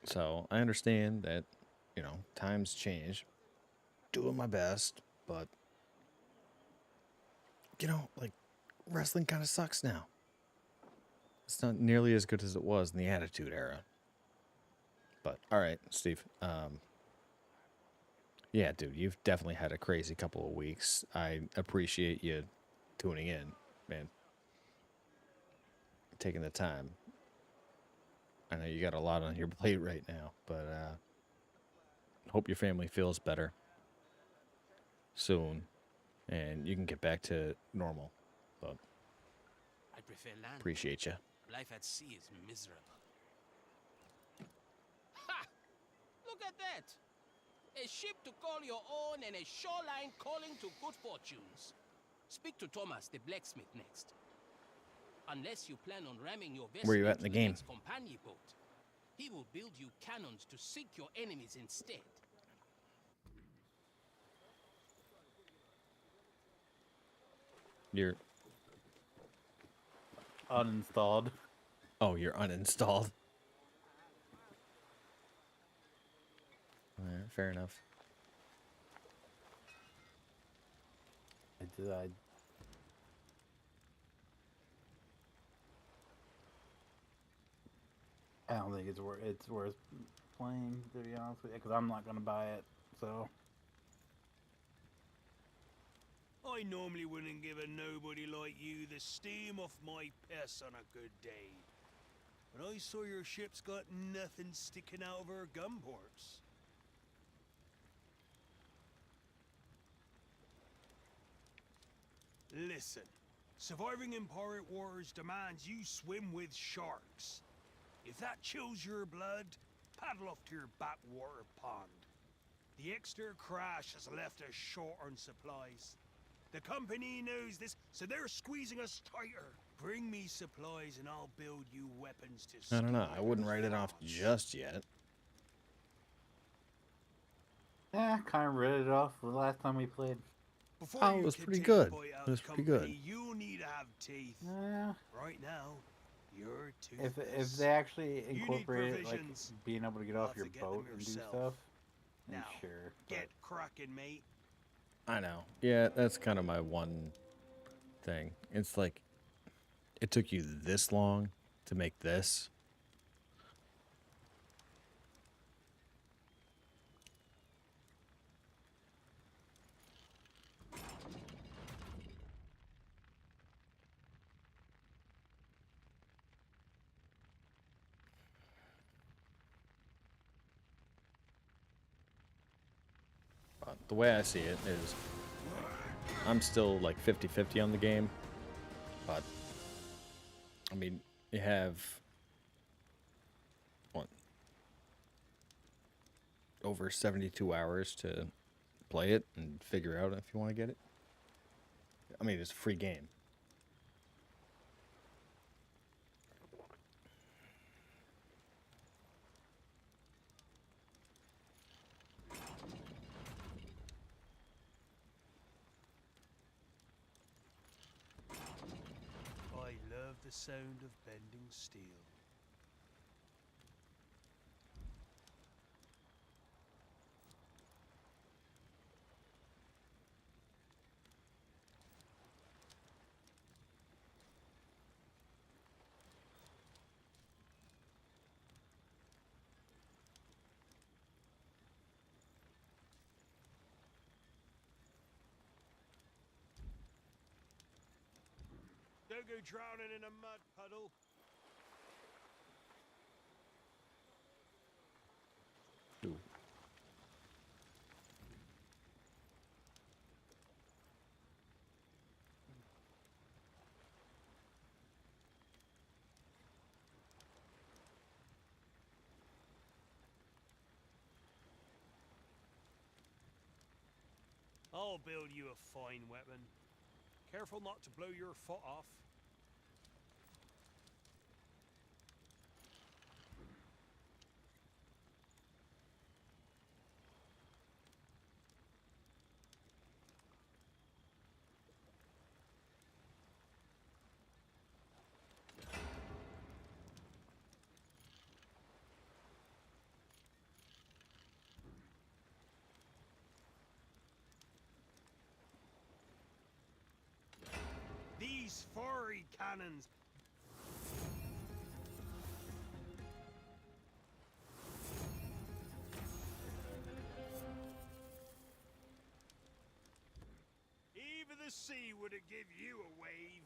So I understand that, times change. Doing my best, but like wrestling kind of sucks now. It's not nearly as good as it was in the Attitude Era. But all right, Steve. Yeah, dude, you've definitely had a crazy couple of weeks. I appreciate you tuning in, man. Taking the time. I know you got a lot on your plate right now, but hope your family feels better soon and you can get back to normal. But I prefer land. appreciate you. Life at sea is miserable. Ha! Look at that! A ship to call your own and a shoreline calling to good fortunes. Speak to Thomas, the blacksmith, next. Unless you plan on ramming your vessel Where you at into in the game? next companion boat, he will build you cannons to sink your enemies instead. You're Uninstalled. you're uninstalled. All right, fair enough. I don't think it's worth playing, to be honest with you, because I'm not gonna buy it. So I normally wouldn't give a nobody like you the steam off my piss on a good day. But I saw your ship's got nothing sticking out of her gun ports. Listen, surviving in pirate waters demands you swim with sharks. If that chills your blood, paddle off to your backwater pond. The extra crash has left us short on supplies. The company knows this, so they're squeezing us tighter. Bring me supplies and I'll build you weapons to I don't know. I scale wouldn't your write it off frauds. just yet. Kind of read it off the last time we played. Before Oh, it you was can pretty take good. a bite out It was of pretty company, good. you need to have teeth. Yeah. Right now, you're If toothless. they actually need incorporated like provisions. being able to get You'll off have your to get them boat and do yourself. stuff, then Now, sure. get cracking, mate. I know. Yeah, that's kind of my one thing. It's like, it took you this long to make this. The way I see it is, I'm still like 50-50 on the game, but I mean, you have what, over 72 hours to play it and figure out if you want to get it. I mean, it's a free game. I love the sound of bending steel. Don't go drowning in a mud puddle. Ooh. I'll build you a fine weapon. Careful not to blow your foot off. These furry cannons. Even the sea would have give you a wave.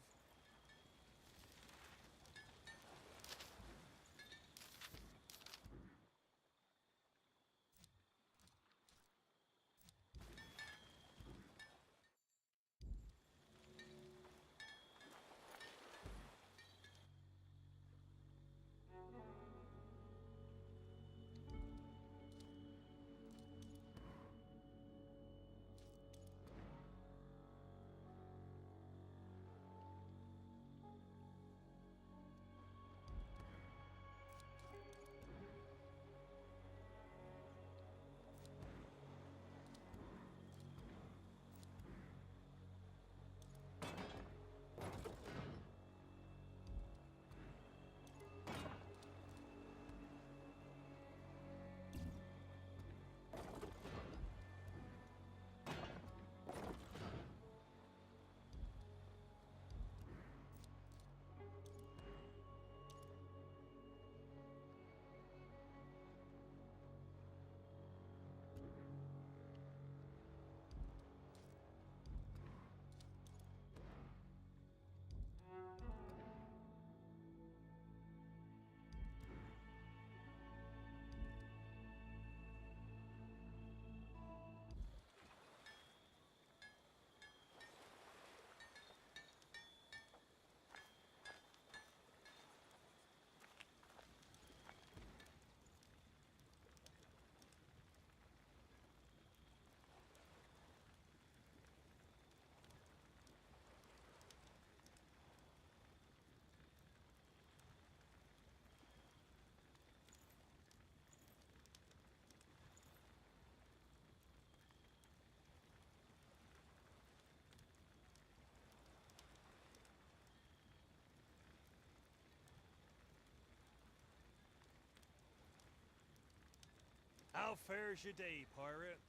How fares your day, pirate?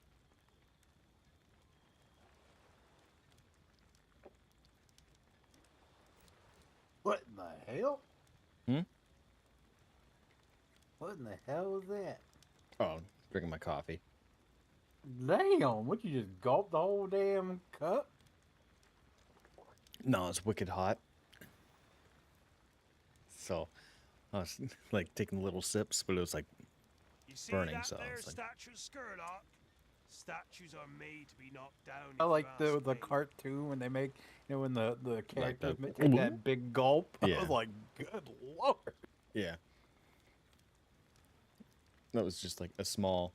What in the hell? Hmm? What in the hell is that? Oh, drinking my coffee. Damn, what, you just gulped the whole damn cup? No, it's wicked hot. So I was like taking little sips, but it was like You see burning, that so there it's like- statue of Skurlock? Statues are made to be knocked down. I if like you the ask me. cartoon when they make, you know, when the characters the- take that big gulp. I Yeah. was like, good lord. Yeah. That was just like a small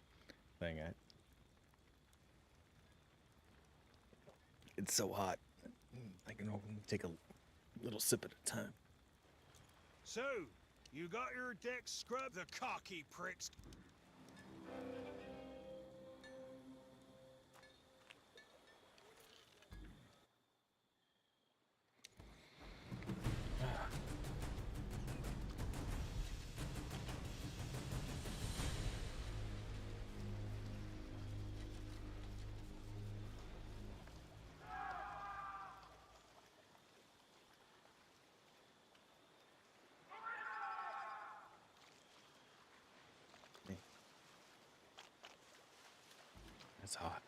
thing. It's so hot. I can only take a little sip at a time. So, you got your deck scrubbed, the cocky pricks. It's hot.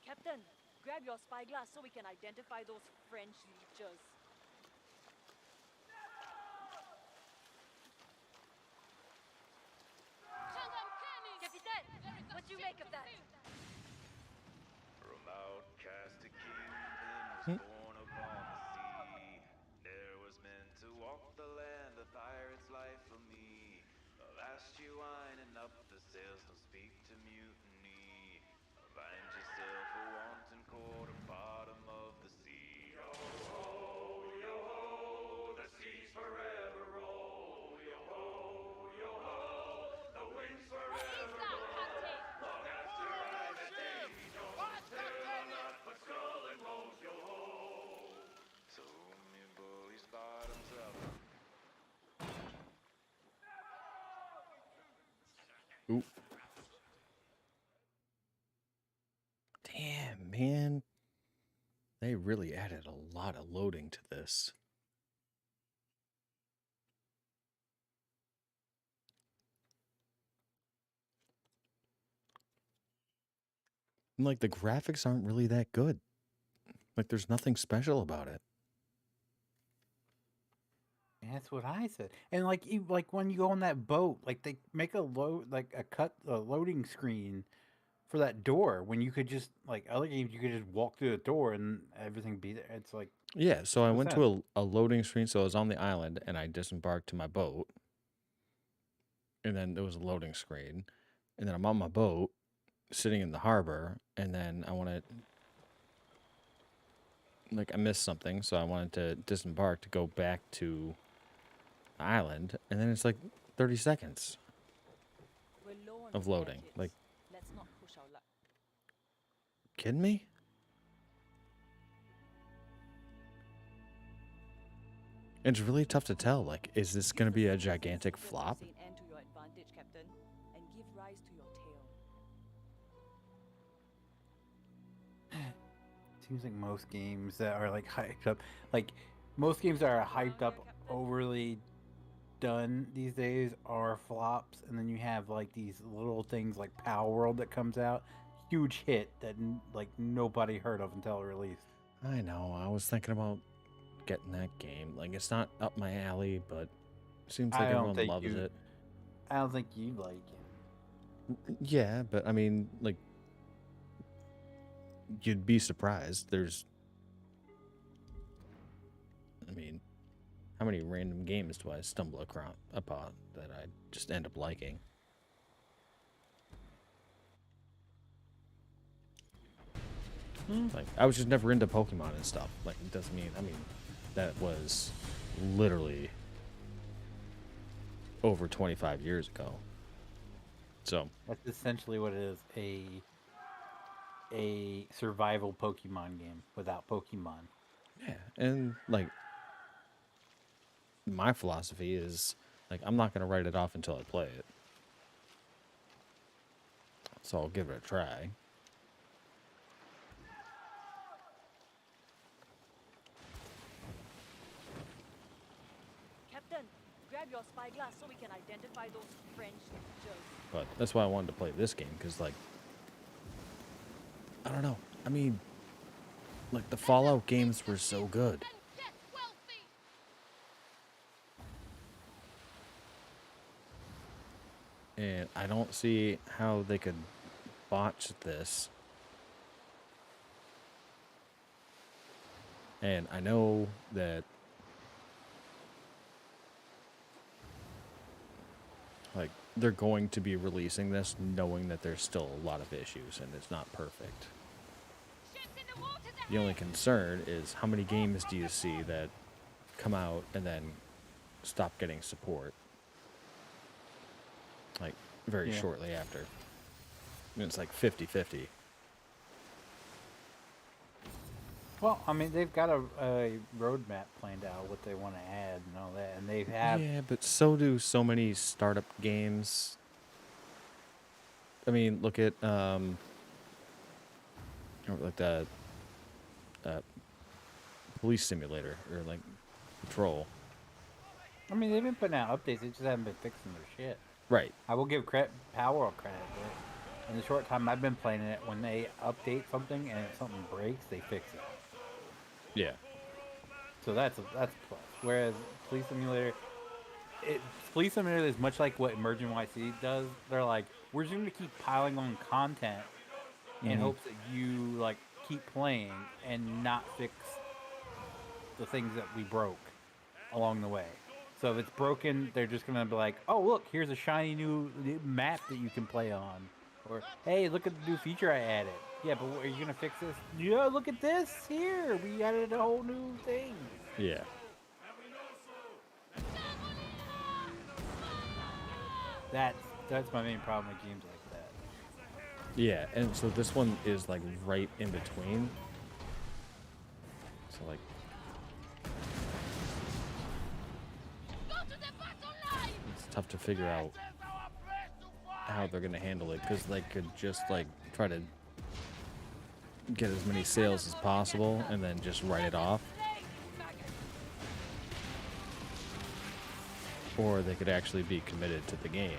Captain, grab your spyglass so we can identify those French leechers. Capitaine, what do you make of that? From outcast to kingpin was born upon the sea. There was meant to walk the land, a pirate's life for me. Avast you winding up the sails, don't speak to mutiny. Find yourself a wanton quarter bottom of the sea. Yo ho, the seas forever roll. Yo ho, the winds forever roll. Long after I've a day, don't tell not but skull and bones. Yo ho, so me bullies bottoms up. Ooh. Damn, man. They really added a lot of loading to this. And, like, the graphics aren't really that good. Like, there's nothing special about it. That's what I said. And like, like when you go on that boat, like they make a loading screen for that door when you could just, like other games, you could just walk through the door and everything be there. It's like, Yeah, so I what's went that? to a loading screen, so I was on the island, and I disembarked to my boat. And then there was a loading screen. And then I'm on my boat, sitting in the harbor, and then I wanted... Like, I missed something, so I wanted to disembark to go back to the island, and then it's like 30 seconds We're low on of loading. gadgets. Like, Let's not push our luck. kidding me? It's really tough to tell. Like, is this going to be a gigantic flop? Say an end to your advantage, Captain, and give rise to your tail. Seems like most games that are like hyped up, like most games that are hyped up, overly done these days are flops. And then you have like these little things like Power World that comes out, huge hit that like nobody heard of until it released. I know. I was thinking about getting that game. Like, it's not up my alley, but it seems like I don't everyone think loves you- it. I don't think you'd like it. Yeah, but I mean, like, you'd be surprised. I mean, how many random games do I stumble upon that I just end up liking? Like, I was just never into Pokemon and stuff. Like, it doesn't mean, I mean, that was literally over 25 years ago. So, That's essentially what it is, a survival Pokemon game without Pokemon. Yeah, and like my philosophy is like I'm not gonna write it off until I play it. So I'll give it a try. Captain, grab your spyglass so we can identify those French creatures. But that's why I wanted to play this game, because like I don't know. I mean, like the Fallout games were so good. And I don't see how they could botch this. And I know that like they're going to be releasing this knowing that there's still a lot of issues and it's not perfect. The only concern is how many games do you see that come out and then stop getting support? Like very shortly after. And it's like 50-50. Well, I mean, they've got a roadmap planned out, what they want to add and all that, and they have. Yeah, but so do so many startup games. I mean, look at like the police simulator or like patrol. I mean, they've been putting out updates. They just haven't been fixing their shit. Right. I will give Power credit. But in the short time I've been playing it, when they update something and if something breaks, they fix it. Yeah. So that's a plus. Whereas Police Simulator, Police Simulator is much like what Emergent YC does. They're like, we're just gonna keep piling on content in hopes that you like keep playing and not fix the things that we broke along the way. So if it's broken, they're just gonna be like, oh look, here's a shiny new map that you can play on. Or, hey, look at the new feature I added. Yeah, but are you gonna fix this? Yeah, look at this here. We added a whole new thing. Yeah. That's my main problem with games like that. Yeah, and so this one is like right in between. So like it's tough to figure out how they're gonna handle it, because they could just like try to get as many sales as possible and then just write it off, or they could actually be committed to the game.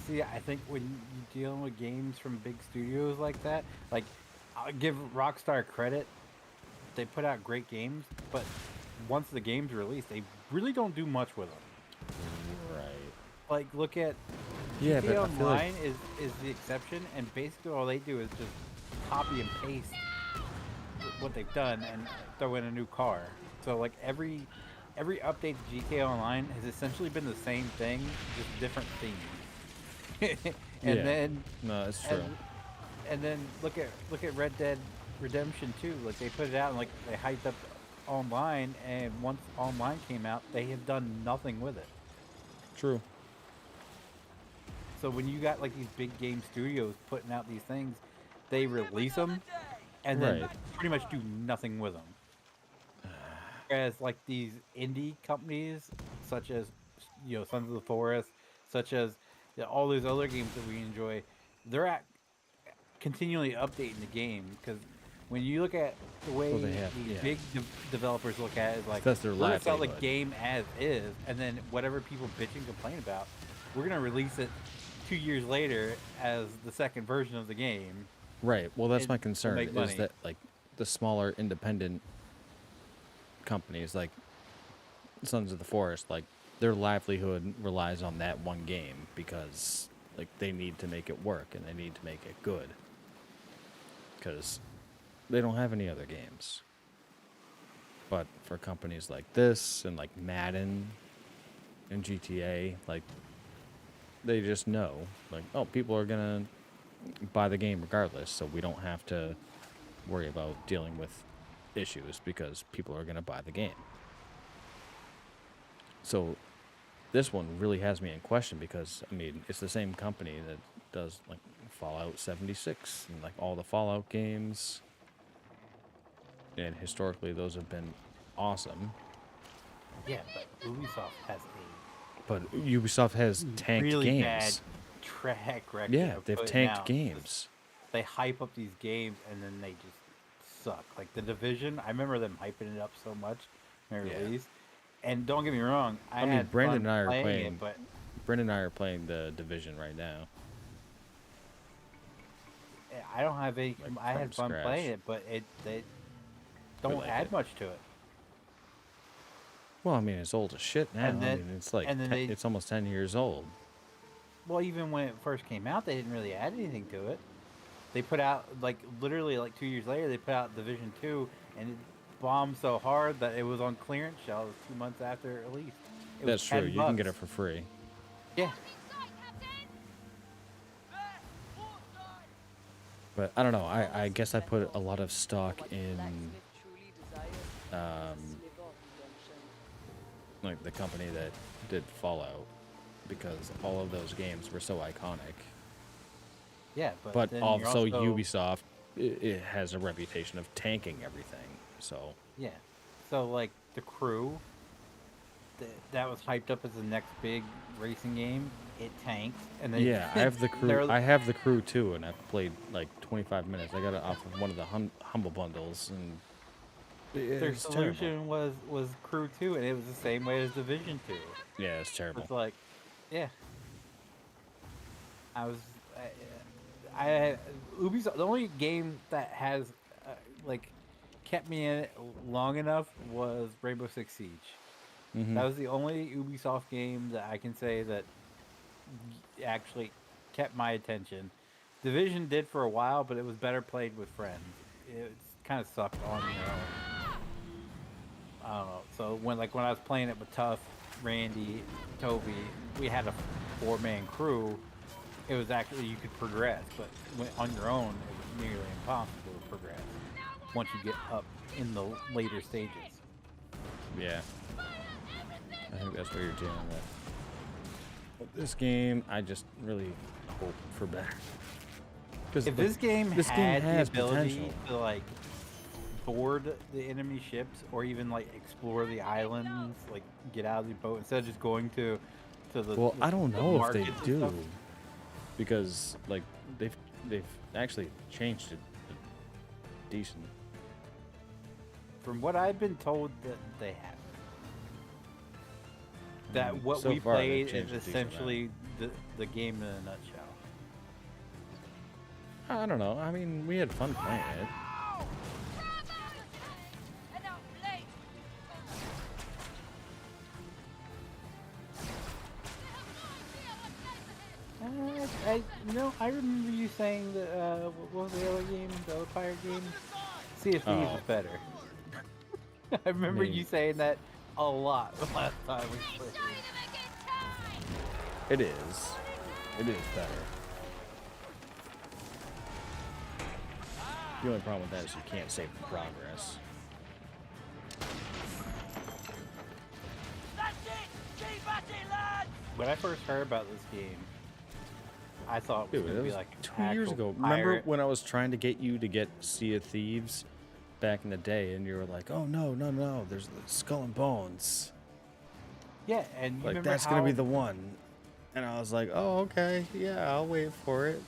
See, I think when you're dealing with games from big studios like that, like, I'll give Rockstar credit. They put out great games, but once the game's released, they really don't do much with them. Right. Like, look at Yeah, GTA but I feel like Online is the exception, and basically all they do is just copy and paste what they've done and throw in a new car. So like every update to GTA Online has essentially been the same thing, just different themes. And Yeah. then No, it's true. and then look at Red Dead Redemption 2. Like they put it out and like they hyped up online, and once online came out, they have done nothing with it. True. So when you got like these big game studios putting out these things, they release them and then Right. pretty much do nothing with them. Whereas like these indie companies, such as Sons of the Forest, such as all those other games that we enjoy, they're continually updating the game, because when you look at the way Well, they have, these yeah. big developers look at it, is like, That's their we're gonna sell the livelihood. game as is, and then whatever people bitch and complain about, we're gonna release it 2 years later as the second version of the game. Right. Well, that's and my to concern make is money. that like the smaller independent companies like Sons of the Forest, like their livelihood relies on that one game, because like they need to make it work and they need to make it good, because they don't have any other games. But for companies like this and like Madden and GTA, like they just know like, oh, people are gonna buy the game regardless, so we don't have to worry about dealing with issues because people are going to buy the game. So this one really has me in question, because I mean it's the same company that does like Fallout 76 and like all the Fallout games. And historically, those have been awesome. Yeah, but Ubisoft has But Ubisoft has a tanked really games. bad track record. Yeah, of they've putting tanked out games. They hype up these games and then they just suck. Like The Division, I remember them hyping it up so much when it Yeah. released. And don't get me wrong, I mean, had Brendan fun and I are playing playing. it, but Brendan and I are playing the Division right now. I don't have any. Like, I from had fun scratch. playing it, but they don't like add it. much to it. Well, I mean, it's old as shit now. And then- I mean, it's like and then it's almost 10 years old. Well, even when it first came out, they didn't really add anything to it. They put out like literally like 2 years later, they put out Division 2, and it bombed so hard that it was on clearance shelves 2 months after it released. It was That's true. $10. You can get it for free. Yeah. But I don't know. I guess I put a lot of stock What in Blacksmith truly desires is a sliver of redemption. like the company that did Fallout, because all of those games were so iconic. Yeah, But then also, you're Ubisoft, it has a reputation of tanking everything. So Yeah. So like The Crew, that was hyped up as the next big racing game. It tanked, and then yeah, I have the crew. I have the crew too, and I've played like 25 minutes. I got it off of one of the humble bundles, and their it's solution was Crew 2, and it was the same way as Division 2. Yeah, it's terrible. It's like, yeah. I Ubisoft. The only game that has like kept me in it long enough was Rainbow Six Siege. Mhm. That was the only Ubisoft game that I can say that actually kept my attention. Division did for a while, but it was better played with friends. It kind of sucked on your own. I don't know. So when I was playing it with Tuff, Randy, Toby, we had a 4-man crew. It was actually, you could progress, but on your own, it was nearly impossible to progress once you get up in the later stages. Yeah, I think that's what you're dealing with. But this game, I just really hope for better. Because If this game has the ability potential. to like board the enemy ships or even like explore the islands, like get out of the boat instead of just going to the Well, I don't the know if they markets and do, stuff. because like they've actually changed it decent. From what I've been told, that they have. That what So we far, they've played changed is a decent amount. essentially the game in a nutshell. I don't know. I mean, we had fun playing it. I remember you saying that. What was the other game? The other pirate game? Sea of Thieves Oh. was better. I remember mean- you saying that a lot the last time we played. It is. It is better. The only problem with that is you can't save the progress. When I first heard about this game, I thought it was Dude, going that to be was like 2 years actual ago. Remember pirate. when I was trying to get you to get Sea of Thieves back in the day, and you were like, "Oh no, no, no! There's the Skull and Bones. Yeah, and you Like remember that's how, gonna be the one." And I was like, "Oh, okay, yeah, I'll wait for it."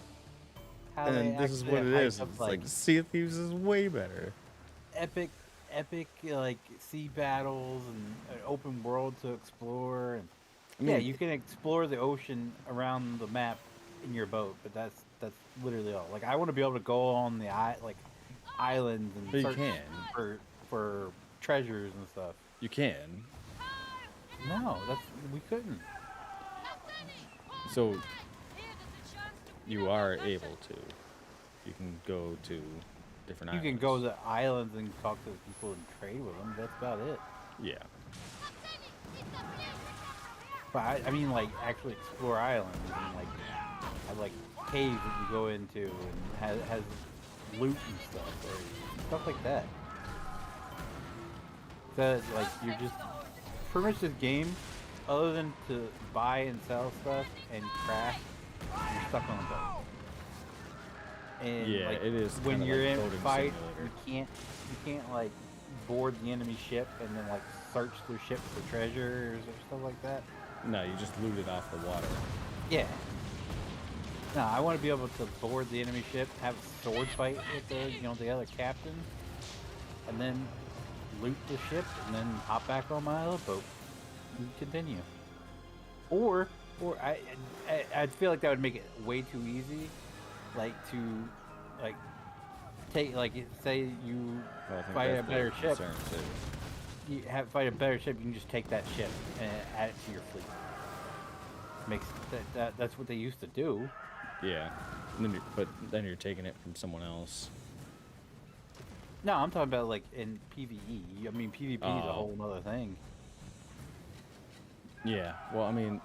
how they And this is actually what it is. hyped up, It's like Sea of Thieves is way better. epic like sea battles and an open world to explore, and I mean, yeah, you can explore the ocean around the map in your boat, but that's literally all. Like I want to be able to go on the islands and But you search can. for treasures and stuff. You can. No, we couldn't. So you are able to. You can go to different You islands. can go to islands and talk to the people and trade with them. That's about it. Yeah. But I mean, like actually explore islands and like have like caves that you go into and has loot and stuff or stuff like that. That like you're just pretty much this game, other than to buy and sell stuff and craft, you're stuck on a boat. And Yeah, like it is when kinda you're like in a boating fight, simulator. you can't like board the enemy ship and then like search their ship for treasures or stuff like that. No, you just loot it off the water. Yeah. No, I want to be able to board the enemy ship, have a sword fight with the other captain, and then loot the ship, and then hop back on my other boat and continue. Or I feel like that would make it way too easy, like to, like take like say you Well, I think fight a that's the better ship. concern too. You fight a better ship, you can just take that ship and add it to your fleet. Makes that's what they used to do. Yeah, but then you're taking it from someone else. No, I'm talking about like in PvE. I mean, PvP is a whole other thing. Yeah, well, I mean,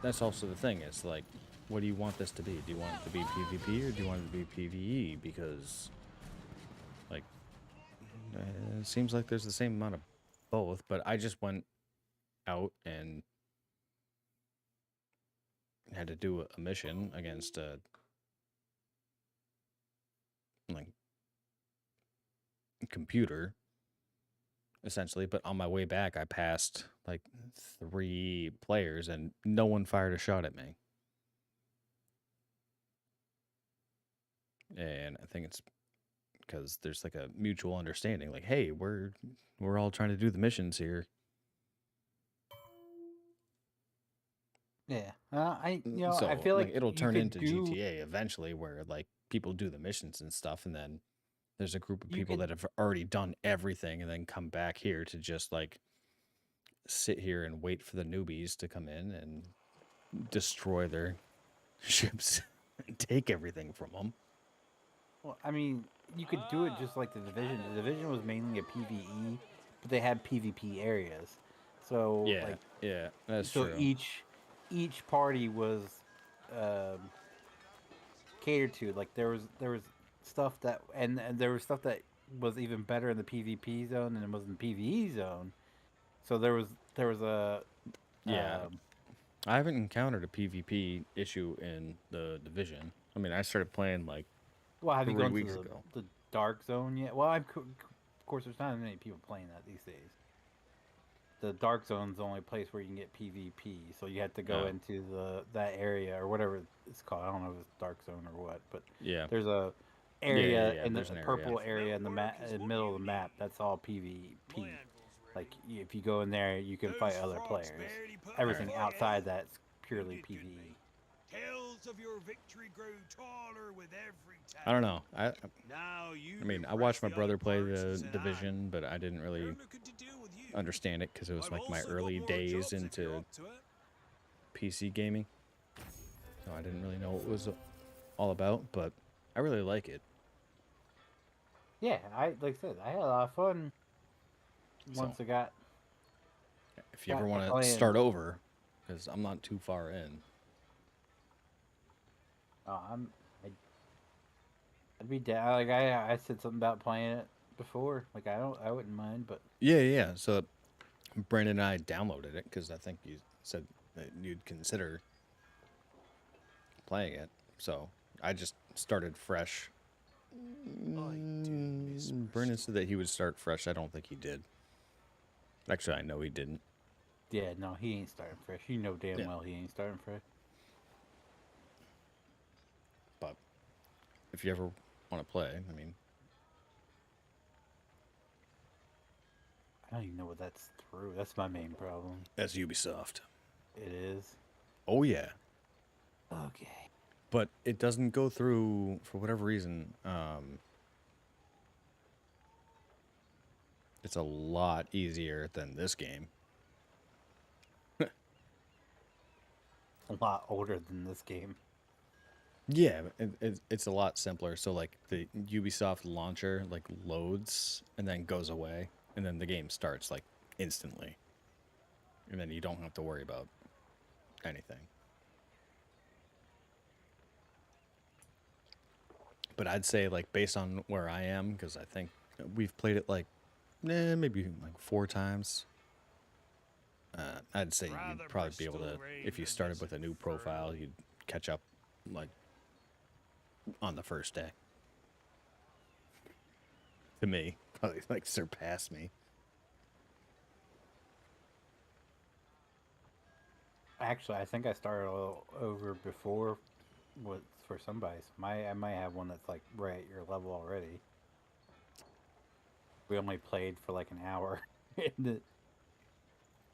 that's also the thing. It's like, what do you want this to be? Do you want it to be PvP or do you want it to be PvE? Because, like, it seems like there's the same amount of both. But I just went out and had to do a mission against a like computer essentially, but on my way back I passed like 3 players and no one fired a shot at me. And I think it's because there's like a mutual understanding, like, hey, we're all trying to do the missions here. Yeah, So I feel like it'll you turn could into do GTA eventually, where like people do the missions and stuff, and then there's a group of you people could that have already done everything, and then come back here to just like sit here and wait for the newbies to come in and destroy their ships and take everything from them. well, I mean, you could do it just like the Division. The Division was mainly a PvE, but they had PvP areas. So Yeah, like yeah, that's so true. each party was catered to. Like there was stuff that and there was stuff that was even better in the PvP zone than it was in the PvE zone. So there was a Yeah, I haven't encountered a PvP issue in the Division. I mean, I started playing like well, have you 3 gone to weeks ago. the dark zone yet? Well, of course, there's not many people playing that these days. The dark zone's the only place where you can get PvP, so you have to go No. into that area or whatever it's called. I don't know if it's dark zone or what, but Yeah. there's a Yeah, area yeah, in the there's an area. purple area in the middle of the map. That's all PvP. Like if you go in there, you can fight other players. Everything outside that's purely PvE. Tales of your victory grow taller with every time. I don't know. Now you I mean, I watched my brother play the Division, but I didn't really understand it because it was like my early days into PC gaming. So I didn't really know what it was all about, but I really like it. Yeah, like I said, I had a lot of fun once I got. If you ever got want to playing. start over, because I'm not too far in. I'd be down. Like I said something about playing it before. Like I wouldn't mind, but Yeah. So Brandon and I downloaded it because I think you said that you'd consider playing it. So I just started fresh. Brandon said that he would start fresh. I don't think he did. Actually, I know he didn't. yeah, no, he ain't starting fresh. You know damn well he ain't starting fresh. But if you ever want to play, I mean, I don't even know what that's through. That's my main problem. that's Ubisoft. It is. Oh yeah. Okay. But it doesn't go through for whatever reason. It's a lot easier than this game. A lot older than this game. Yeah, it's a lot simpler. So like the Ubisoft launcher like loads and then goes away, and then the game starts like instantly, and then you don't have to worry about anything. But I'd say like based on where I am, because I think we've played it like maybe like 4 times. I'd say you'd probably be able to, if you started with a new profile, you'd catch up like on the first day. to me. Probably like surpass me. Actually, I think I started a little over before with for somebody. So I might have one that's like right at your level already. We only played for like an hour.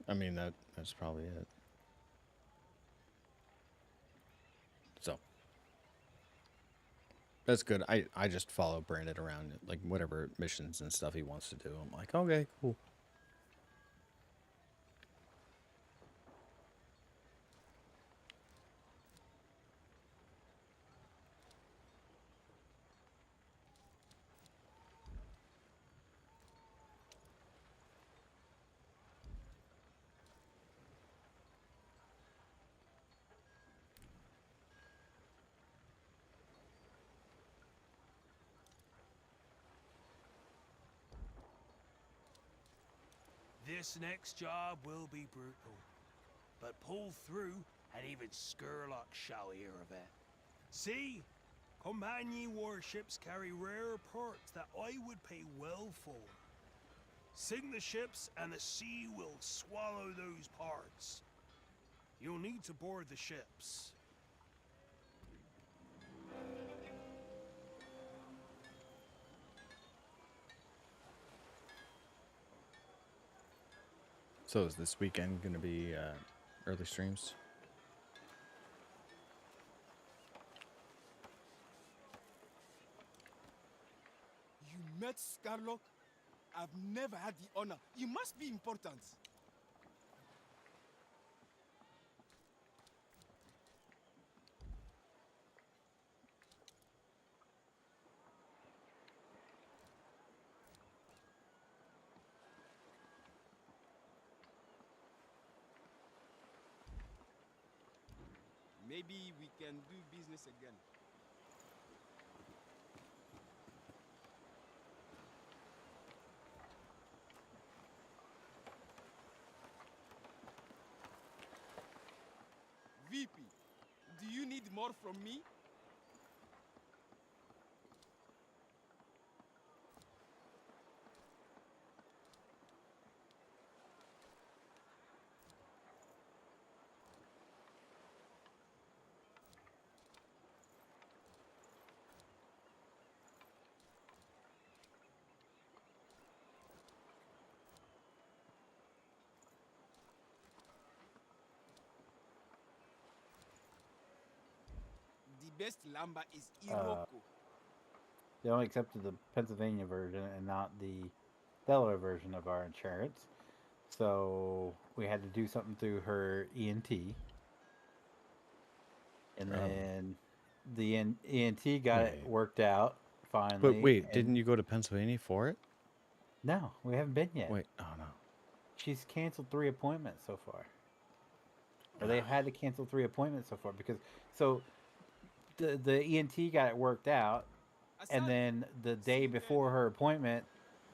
I mean that's probably it. So that's good. I just follow Brandon around, like whatever missions and stuff he wants to do. I'm like, okay, cool. This next job will be brutal, but pull through and even Skurlock shall hear of it. See, companion warships carry rare parts that I would pay well for. Sink the ships and the sea will swallow those parts. You'll need to board the ships. So is this weekend gonna be early streams? You met Scarlock? I've never had the honor. You must be important. Maybe we can do business again. VP, do you need more from me? The best lumber is Iroko. They only accepted the Pennsylvania version and not the Delaware version of our insurance. So we had to do something through her ENT. And then the ENT got it worked out finally. But wait, didn't you go to Pennsylvania for it? No, we haven't been yet. Wait, oh no. She's canceled 3 appointments so far. Or they've had to cancel 3 appointments so far because the ENT got it worked out, and then the day before her appointment,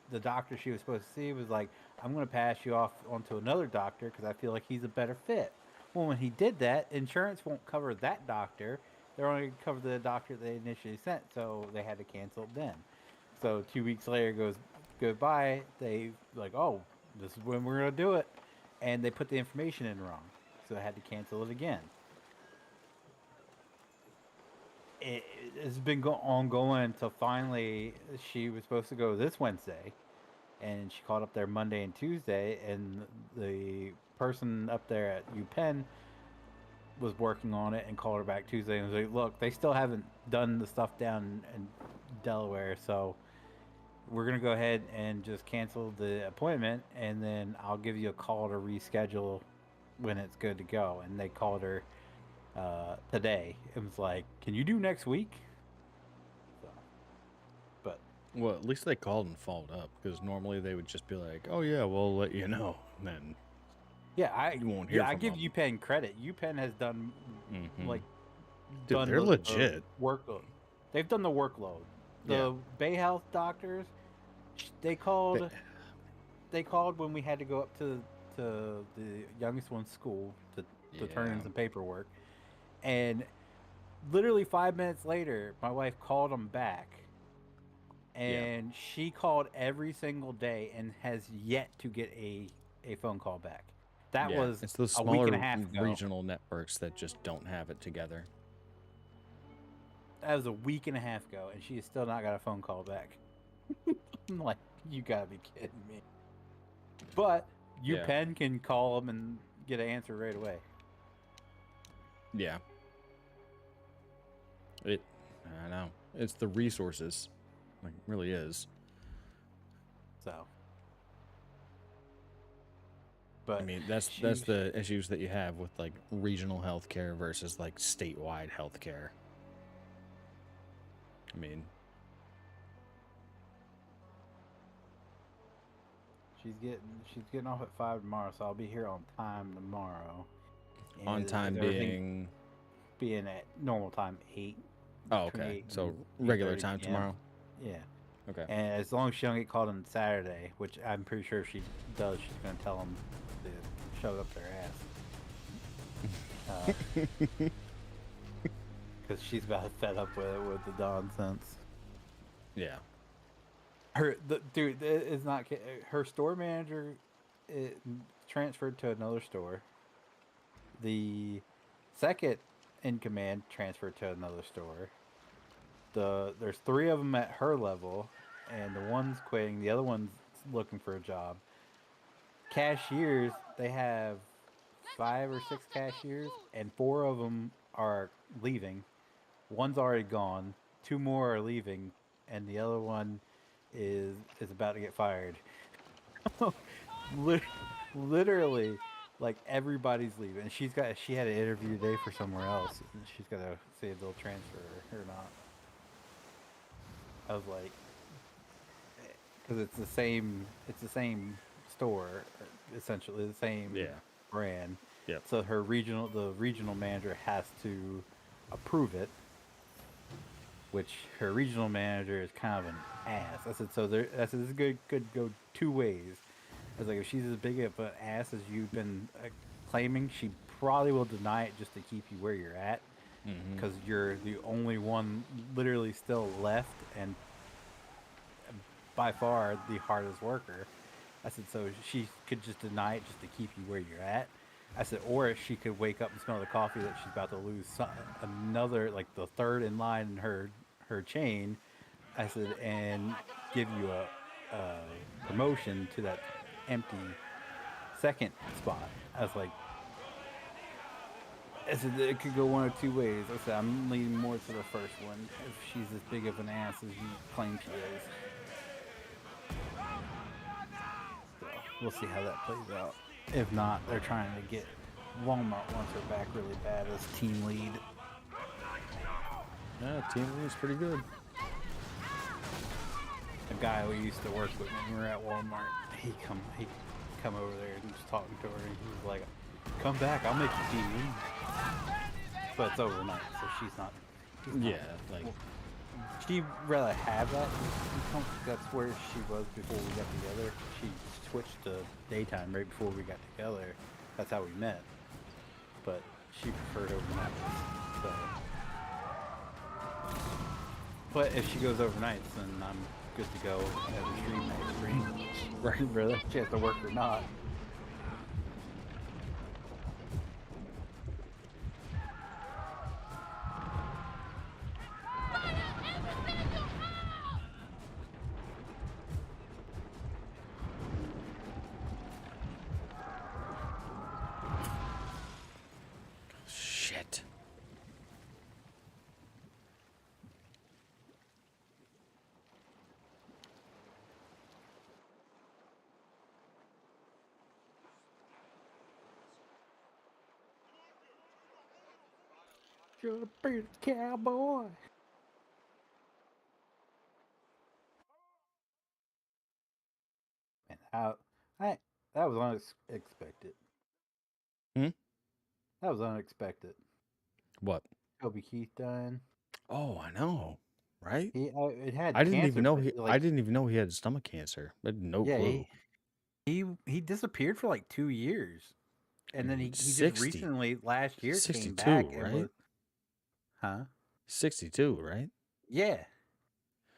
the doctor she was supposed to see was like, "I'm going to pass you off onto another doctor because I feel like he's a better fit." Well, when he did that, insurance won't cover that doctor. They're only going to cover the doctor they initially sent, so they had to cancel it then. So 2 weeks later goes by. They like, "Oh, this is when we're going to do it," and they put the information in wrong, so they had to cancel it again. It's been ongoing until finally she was supposed to go this Wednesday, and she called up there Monday and Tuesday, and the person up there at UPenn was working on it and called her back Tuesday and was like, "Look, they still haven't done the stuff down in Delaware, so we're gonna go ahead and just cancel the appointment, and then I'll give you a call to reschedule when it's good to go." And they called her today. It was like, "Can you do next week?" So, but well, at least they called and followed up, because normally they would just be like, "Oh yeah, we'll let you know." And then you won't hear. I give UPenn credit. UPenn has done like dude, they're legit. Workload. They've done the workload. The Bay Health doctors, they called. They called when we had to go up to the youngest one's school to turn in some paperwork. And literally 5 minutes later, my wife called them back and she called every single day and has yet to get a phone call back. That Yeah, was it's those a week and a smaller half ago. regional networks that just don't have it together. That was a week and a half ago, and she has still not got a phone call back. I'm like, you gotta be kidding me. But Yeah. UPenn can call them and get an answer right away. Yeah. I know. It's the resources. Like, it really is. So. But I mean, that's the issues that you have with like regional healthcare versus like statewide healthcare. I mean, she's getting off at 5 tomorrow, so I'll be here on time tomorrow. And on time being at normal time 8. Oh, okay. So regular time tomorrow. Yeah. Okay. And as long as she don't get called on Saturday, which I'm pretty sure if she does, she's gonna tell them to shove up their ass. Because she's about fed up with it, with the nonsense. Yeah. Dude is not. Her store manager transferred to another store. The second in command transferred to another store. There's 3 of them at her level, and the one's quitting. The other one's looking for a job. Cashiers, they have 5 or 6 cashiers, and 4 of them are leaving. One's already gone. 2 more are leaving, and the other one is about to get fired. Literally, like everybody's leaving. And she had an interview today for somewhere else. And she's got to see if they'll transfer her or not. I was like, because it's the same store, essentially the same brand. Yep. So the regional manager has to approve it, which her regional manager is kind of an ass. I said, this could go 2 ways. I was like, if she's as big of an ass as you've been claiming, she probably will deny it just to keep you where you're at, because you're the only one literally still left, and by far the hardest worker. I said, so she could just deny it just to keep you where you're at. I said, or she could wake up and smell the coffee that she's about to lose another, like the third in line in her chain. I said, and give you a promotion to that empty second spot. I was like, I said, it could go 1 or 2 ways. I said, I'm leaning more to the first one, if she's as big of an ass as you claim she is. So, we'll see how that plays out. If not, they're trying to get Walmart wants her back really bad as team lead. Yeah, team lead's pretty good. A guy we used to work with when we were at Walmart, he come over there and just talking to her, and he was like, "Come back, I'll make you team lead." But it's overnight, so she's not. Yeah, like she'd rather have that. That's where she was before we got together. She switched to daytime right before we got together. That's how we met. But she preferred overnight. So. But if she goes overnights, then I'm good to go at the stream next stream. Right, brother? She has to work or not. shit. Should be the cowboy. Man, that was unexpected. Hmm? That was unexpected. What? Kobe Keith dying. Oh, I know, right? It had. I didn't cancer, even know but, he. like, I didn't even know he had stomach cancer. I had no clue. He disappeared for like 2 years, and then he just 60. recently last year came 62, back and right? was. Huh? 62, right? Yeah.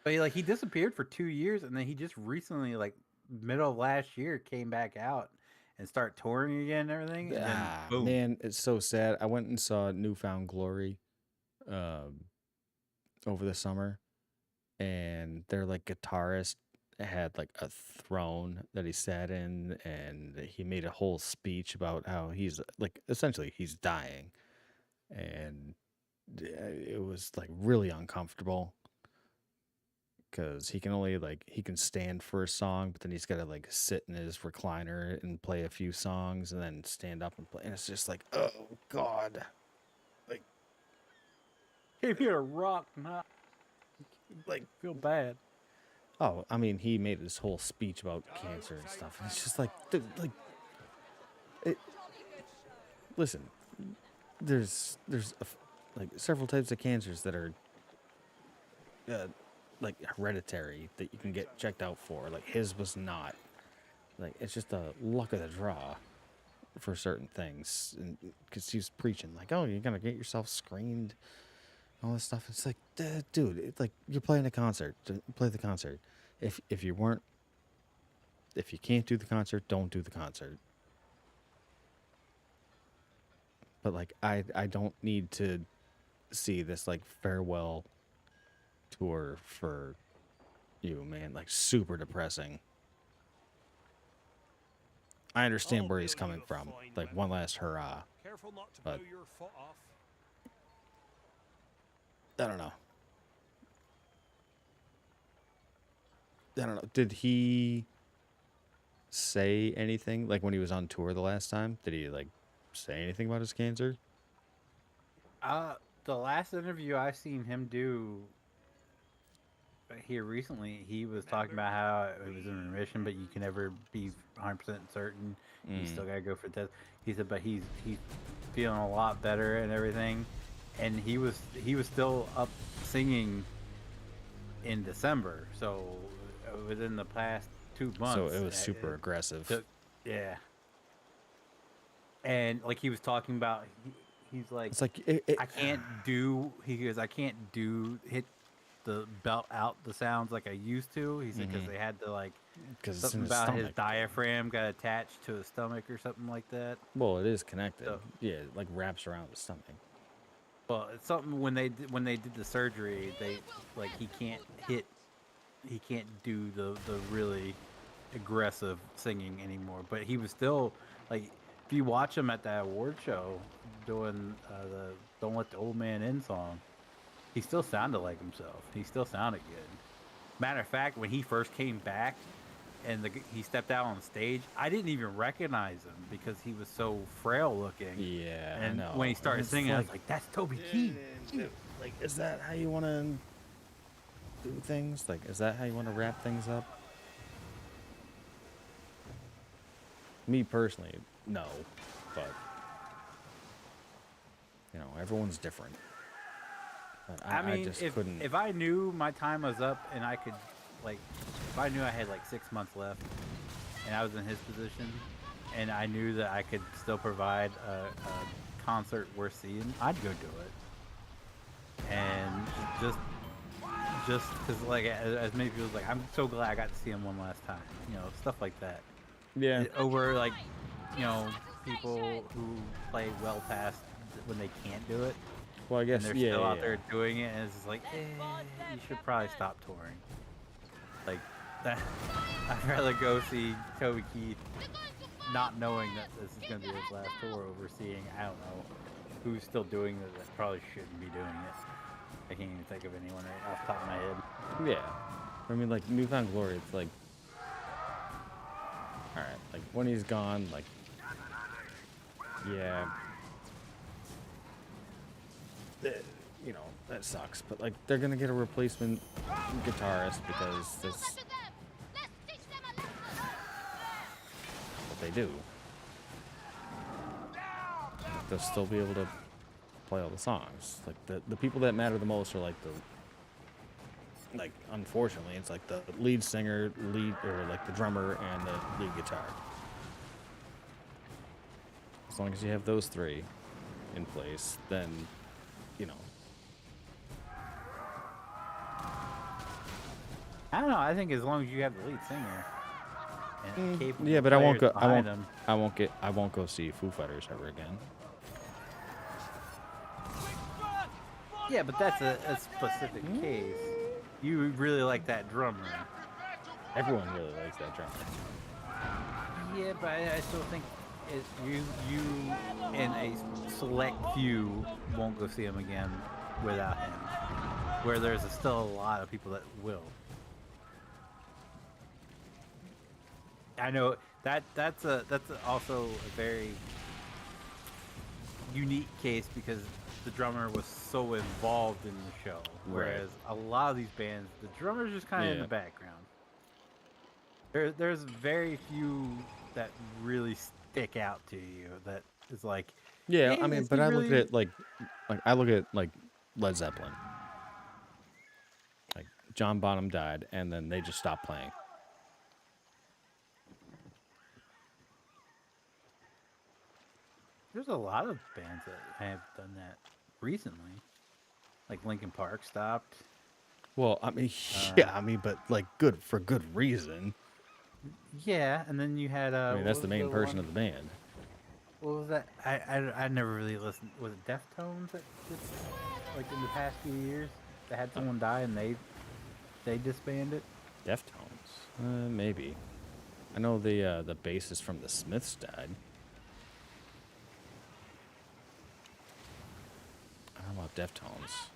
But like he disappeared for 2 years, and then he just recently, like middle of last year, came back out and start touring again and everything. And then boom. Man, it's so sad. I went and saw Newfound Glory over the summer, and their like guitarist had like a throne that he sat in, and he made a whole speech about how he's like essentially he's dying, and it was like really uncomfortable because he can only like he can stand for a song, but then he's got to like sit in his recliner and play a few songs and then stand up and play, and it's just like, oh god, like Came here to rock, not like feel bad. oh, I mean, he made this whole speech about cancer and stuff, and it's just like, dude, like, listen, there's like several types of cancers that are like hereditary that you can get checked out for. Like his was not. Like it's just a luck of the draw for certain things, and because he was preaching like, oh, you're gonna get yourself screened, all this stuff. It's like, dude, it's like you're playing a concert. Play the concert. If you can't do the concert, don't do the concert. But like I don't need to see this like farewell tour for you, man. Like super depressing. I understand where he's coming from. Like one last hurrah. Careful not to But blow your foot off. I don't know. Did he say anything like when he was on tour the last time? Did he like say anything about his cancer? The last interview I seen him do here recently, he was talking about how it was in remission, but you can never be 100% certain. You still gotta go for tests. He said, but he's feeling a lot better and everything, and he was still up singing in December. So within the past 2 months, So it was super aggressive. yeah. And like he was talking about, he's like, It's like I can't do. He goes, I can't hit the belt out the sounds like I used to. He said because they had to like because it's in something his about his stomach. diaphragm got attached to his stomach or something like that. Well, it is connected. So- Yeah, it like wraps around the stomach. Well, it's something when they did the surgery, they like he can't do the really aggressive singing anymore. But he was still like, if you watch him at that award show doing the "Don't Let the Old Man In" song, he still sounded like himself. He still sounded good. Matter of fact, when he first came back and he stepped out on stage, I didn't even recognize him because he was so frail looking. Yeah, And I know. when he started It's singing, I was like, "That's Toby Keith." Like, is that how you want to do things? Like, is that how you want to wrap things up? Me personally, no, but you know, everyone's different. But I mean, just if couldn't. if I knew my time was up and I could, like, if I knew I had like 6 months left and I was in his position and I knew that I could still provide a concert worth seeing, I'd go do it. And just because, like, as many people, like, I'm so glad I got to see him one last time. You know, stuff like that. Yeah. Over, like, you know, people who play well past when they can't do it. Well, I guess And they're still out there doing it, and it's just like, you should probably stop touring. Like, that, I'd rather go see Toby Keith not knowing that this is going to be his last tour over seeing, I don't know, who's still doing this that probably shouldn't be doing it. I can't even think of anyone right off the top of my head. Yeah. I mean, like, Newfound Glory, it's like, alright, like, when he's gone, like, yeah, you know, that sucks. But, like, they're gonna get a replacement guitarist because that's what they do. They'll still be able to play all the songs. Like, the people that matter the most are, like, unfortunately, it's like the lead singer, or like the drummer and the lead guitar. As long as you have those three in place, then, you know, I don't know. I think as long as you have the lead singer and capable Yeah, but I won't players go. behind them. I won't go see Foo Fighters ever again. Yeah, but that's a specific case. You really like that drummer. Everyone really likes that drummer. Yeah, but I still think you and a select few won't go see him again without him. Where there's still a lot of people that will. I know that's also a very unique case because the drummer was so involved in the show, whereas a lot of these bands, the drummer's just kind of in the background. There's very few that really stick out to you. That is like, Yeah, hey, I mean, but I look at it like I look at like Led Zeppelin. Like John Bonham died, and then they just stopped playing. There's a lot of bands that have done that recently. Like Linkin Park stopped. Well, I mean, yeah, I mean, but like for good reason. Yeah, and then you had I mean, that's the main person of the band. What was that? I never really listened. Was it Deftones that just like in the past few years that had someone die and they disbanded? Deftones, maybe. I know the bassist from the Smiths died. I don't know about Deftones.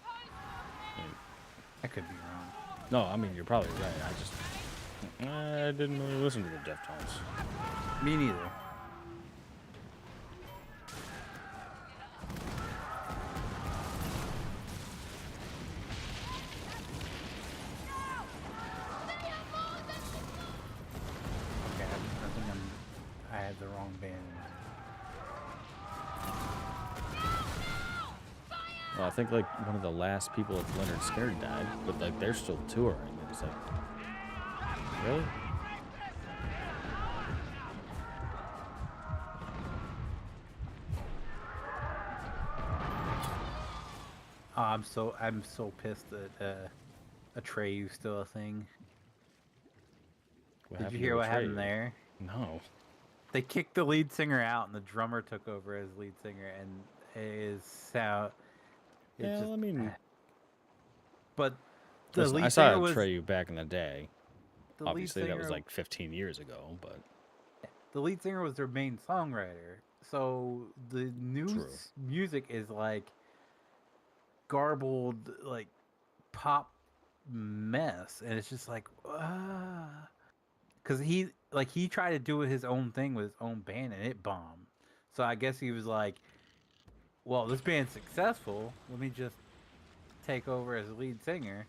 I could be wrong. No, I mean, you're probably right. I didn't really listen to the Deftones. Me neither. Okay, I think I had the wrong band in mind. Well, I think like one of the last people at Leonard Skinner died, but like they're still touring. It's like, really? Oh, I'm so pissed that Atreyu's still a thing. Did you hear what happened there? No. They kicked the lead singer out, and the drummer took over as lead singer, and his sound. Yeah, I mean, but the listen, lead I saw singer was Atreyu back in the day. the lead Obviously, that was singer- like 15 years ago, but the lead singer was their main songwriter. So the new music is like garbled, like pop mess, and it's just like, because he tried to do his own thing with his own band, and it bombed. So I guess he was like, well, this band's successful. Let me just take over as a lead singer.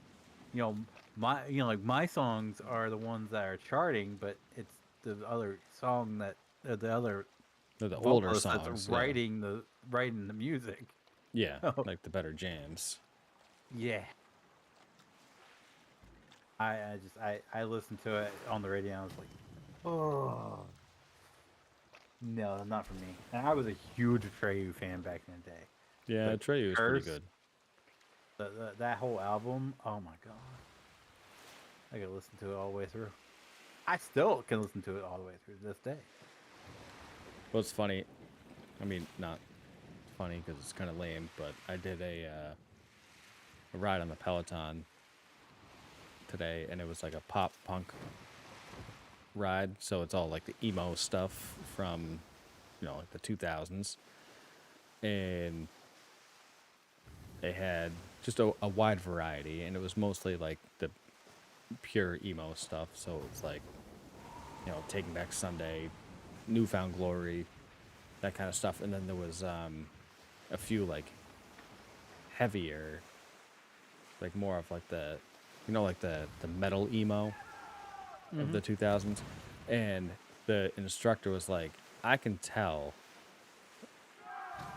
My songs are the ones that are charting, but it's the other song that the other the older vocalist songs that's writing the music. Yeah, like the better jams. Yeah. I listened to it on the radio and I was like, oh no, not for me. And I was a huge Atreyu fan back in the day. Yeah, Atreyu was pretty good. That whole album, oh my god. I could listen to it all the way through. I still can listen to it all the way through this day. Well, it's funny. I mean, not funny because it's kind of lame, but I did a ride on the Peloton today, and it was like a pop punk ride. So it's all like the emo stuff from, like the 2000s. And they had just a wide variety, and it was mostly like the pure emo stuff. So it's like, Taking Back Sunday, Newfound Glory, that kind of stuff. And then there was a few like heavier, like more of like the, like the metal emo of the 2000s. And the instructor was like, I can tell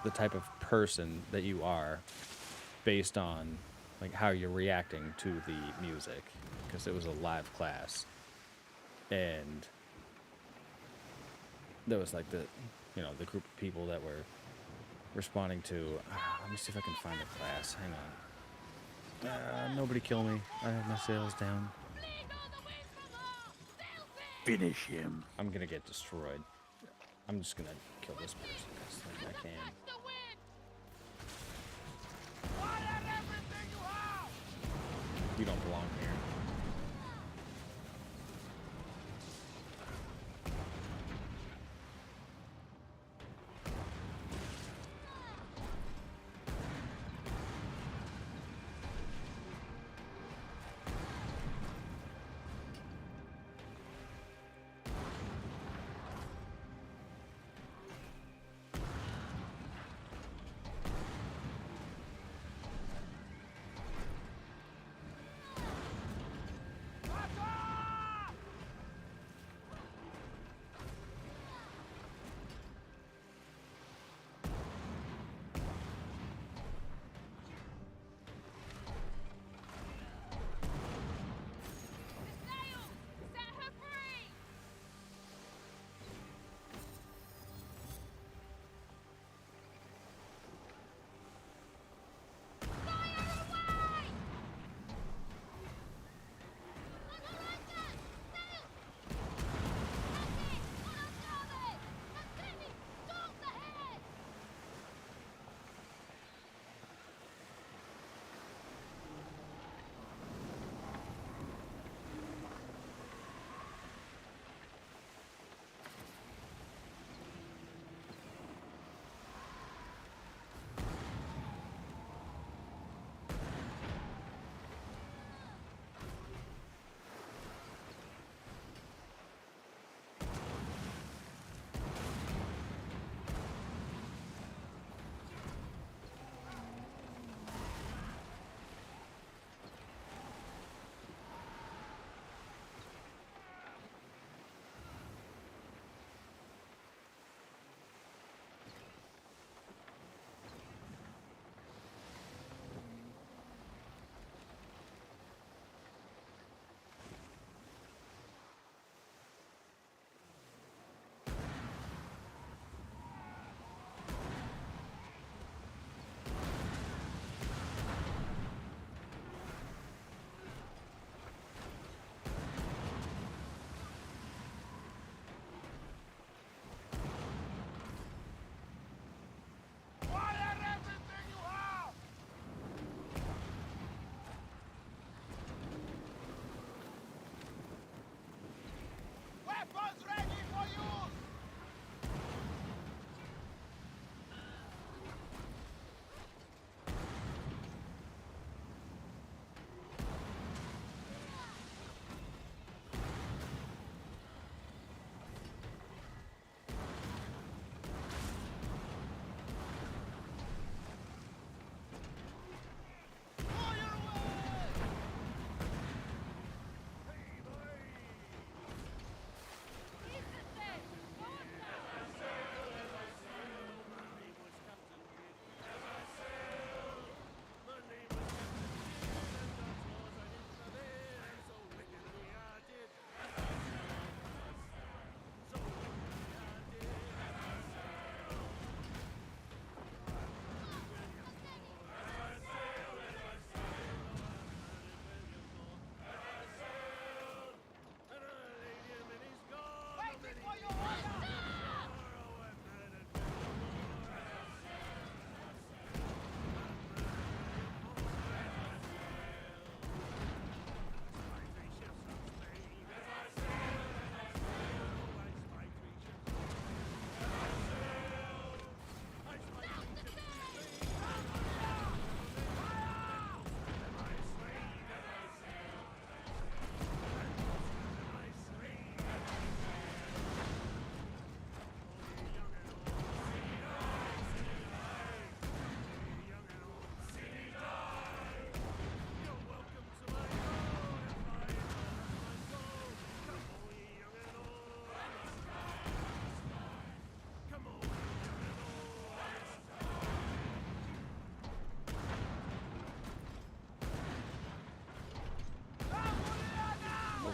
the type of person that you are based on like how you're reacting to the music, because it was a live class, and there was like the group of people that were responding to let me see if I can find the class. Hang on. Nobody kill me. I have my sales down. Finish him. I'm gonna get destroyed. I'm just gonna kill this person as soon as I can. You don't belong here.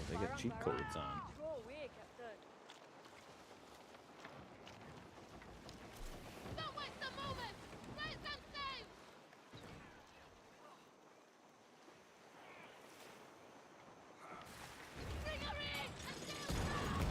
They got cheat codes on. Go away, Captain. Don't waste a moment! Raise them safe! Bring her in! And deal now!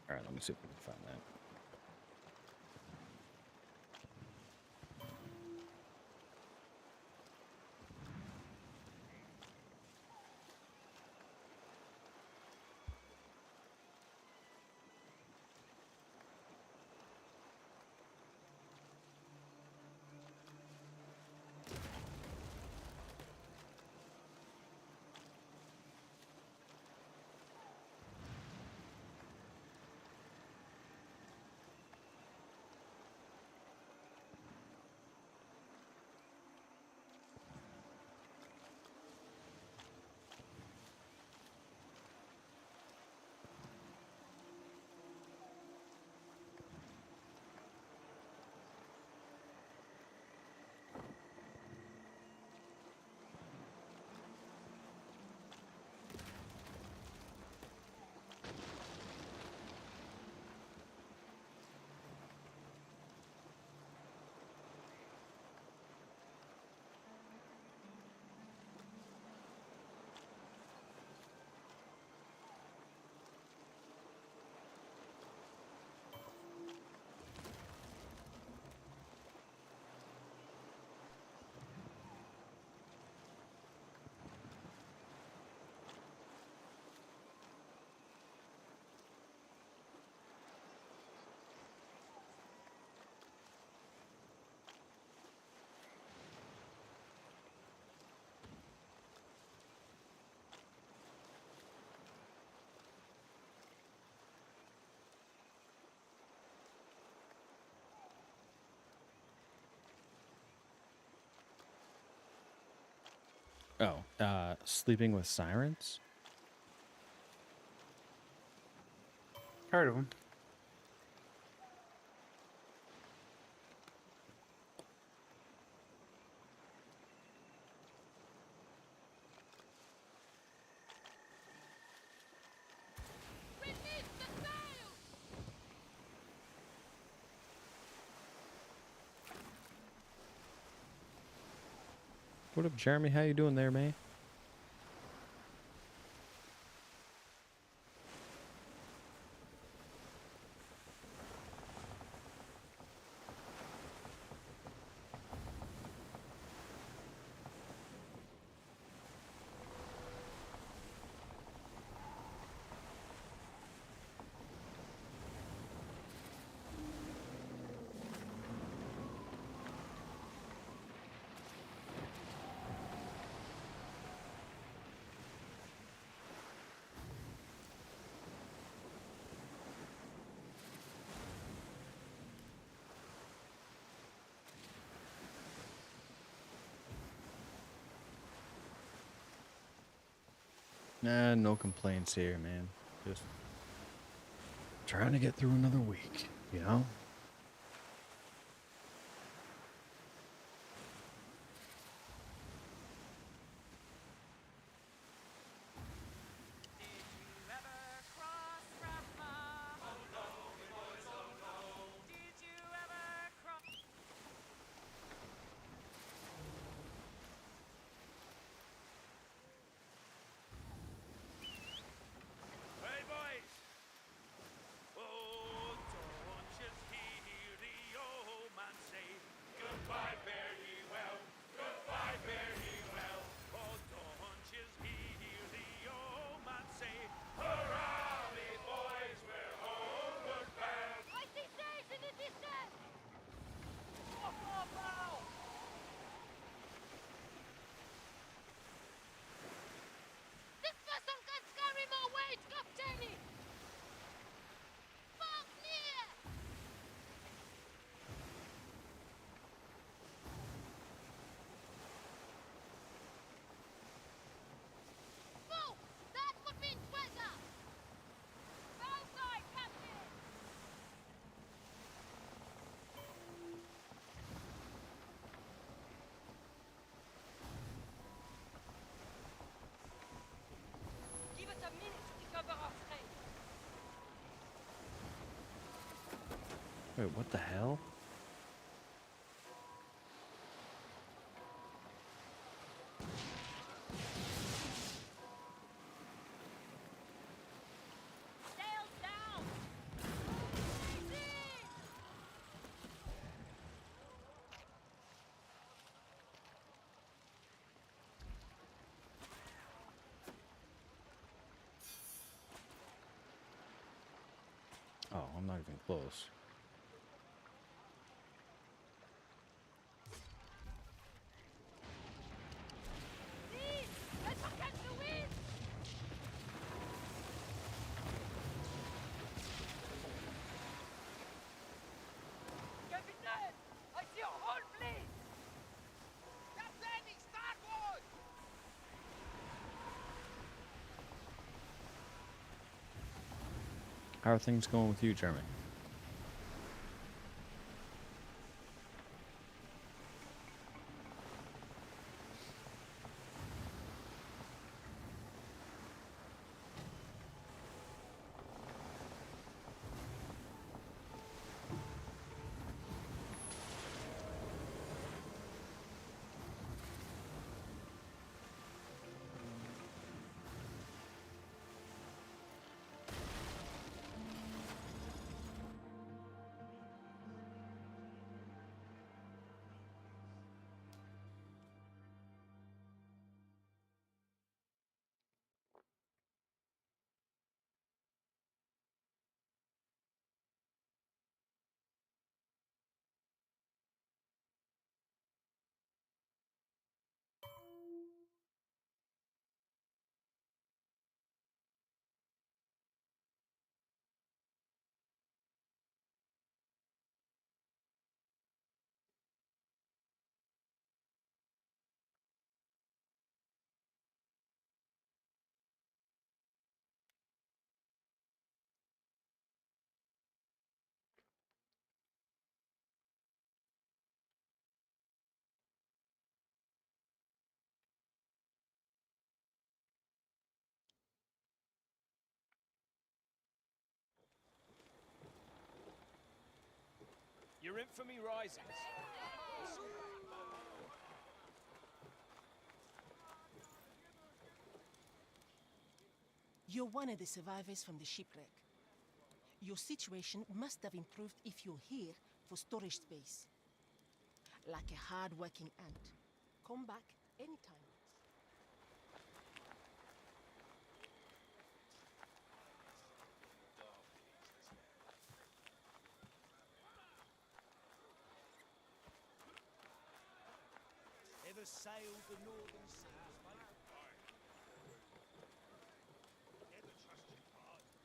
All right, let me see if we can find that. Oh, Sleeping with Sirens? Heard of him. Release the sail! What up, Jeremy? How you doing there, man? Nah, no complaints here, man. Just trying to get through another week, you know? Did you ever cross Rafa? Oh no, boys, oh no. Did you ever cross? Hey, boys! Oh, don't just hear the old man say goodbye, fare ye well. Goodbye, fare ye well. Oh, don't just hear the old man say hurrah, me boys, we're homeward bound. I see sails in the distance! This vessel can carry more weight, Captain! Fuck near! Full! That would mean weather! Outside, Captain! Give us a minute to recover our strength. Wait, what the hell? Sails down! I'm not even close. Let's not catch the wind! Captain! I see a whole fleet! Captain, starboard! How are things going with you, Jeremy? Your infamy rises. You're one of the survivors from the shipwreck. Your situation must have improved if you're here for storage space. Like a hard-working ant. Come back anytime. Ever sailed the northern seas, mate? Never trust your partner.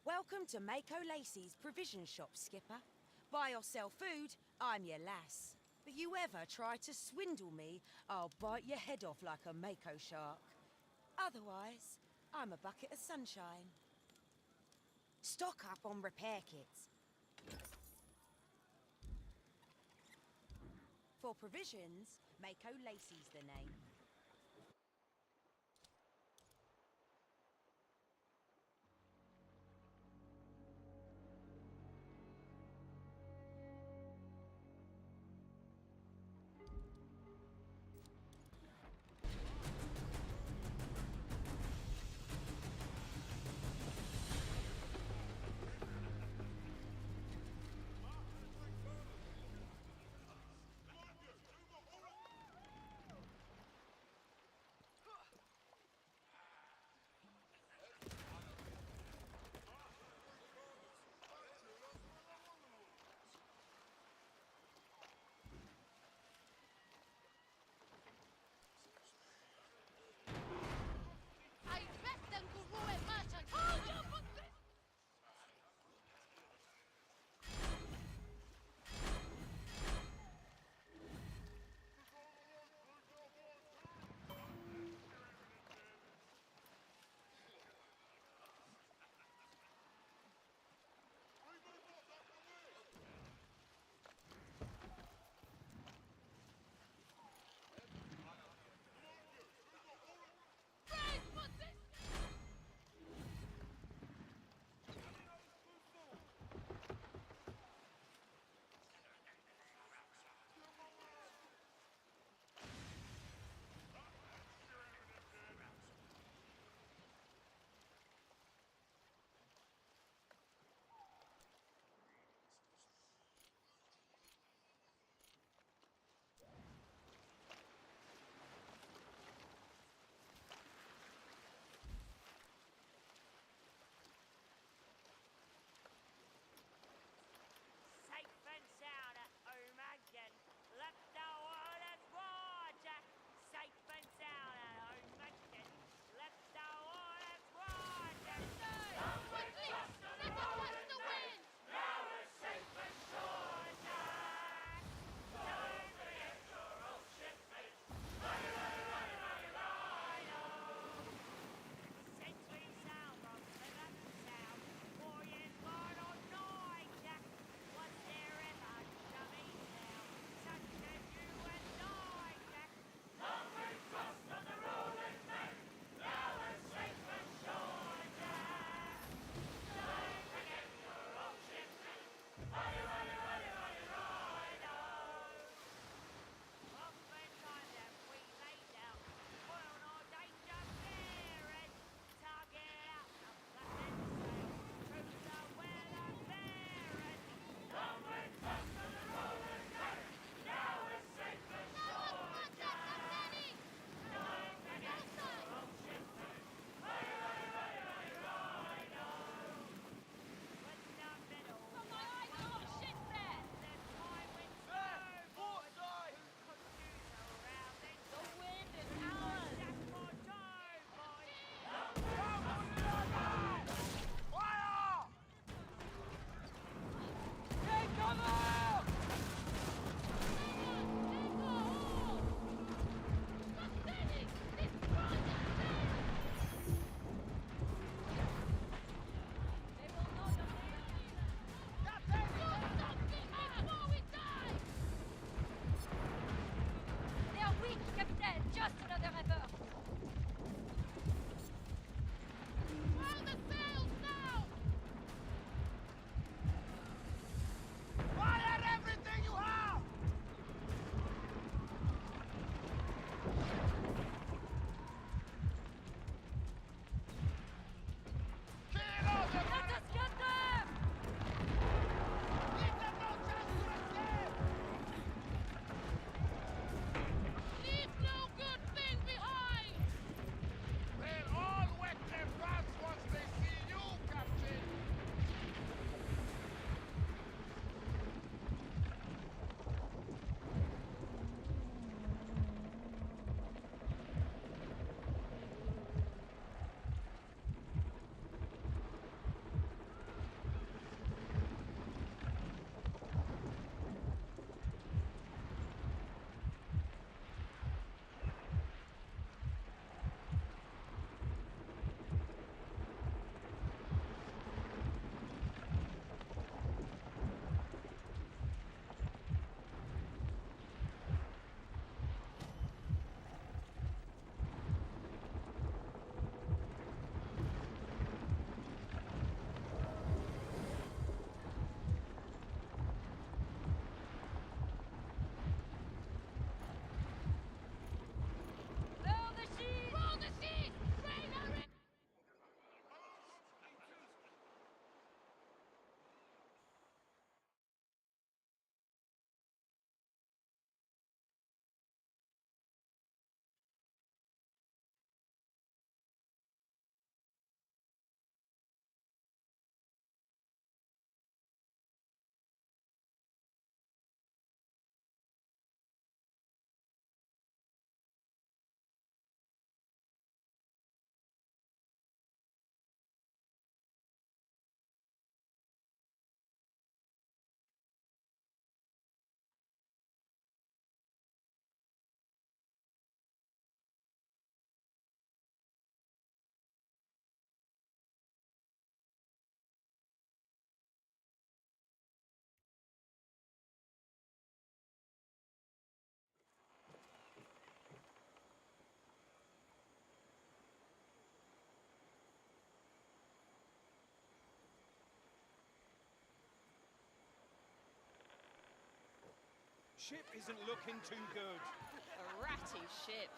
Welcome to Mako Lacey's provision shop, Skipper. Buy or sell food, I'm your lass. But you ever try to swindle me, I'll bite your head off like a Mako shark. Otherwise, I'm a bucket of sunshine. Stock up on repair kits. For provisions, Mako Lacey's the name. ship isn't looking too good. A ratty ship.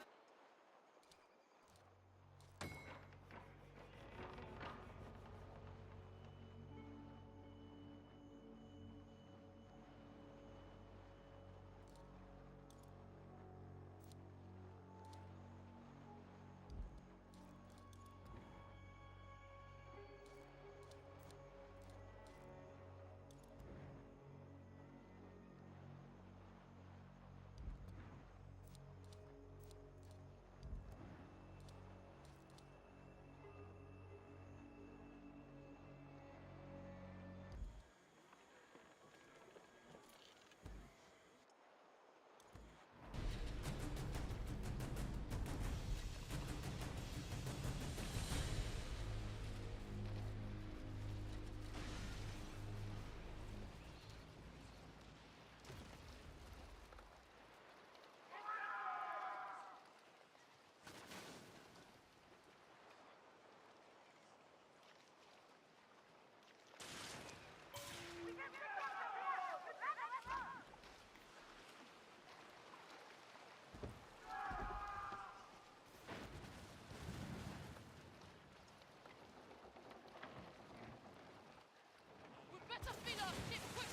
We better feed our ship quick.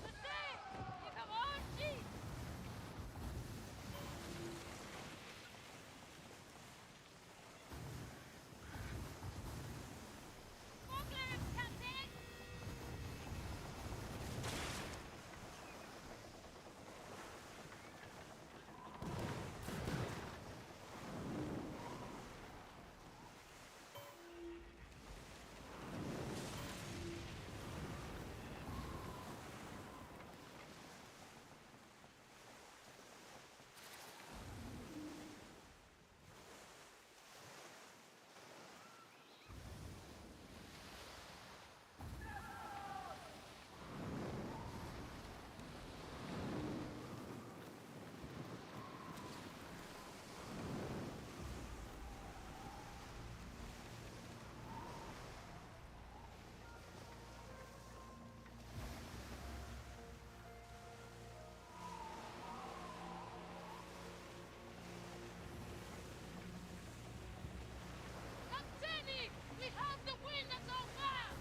Today, we have our sheep. Smugglers, Captain! Captain! We have the wind at our back!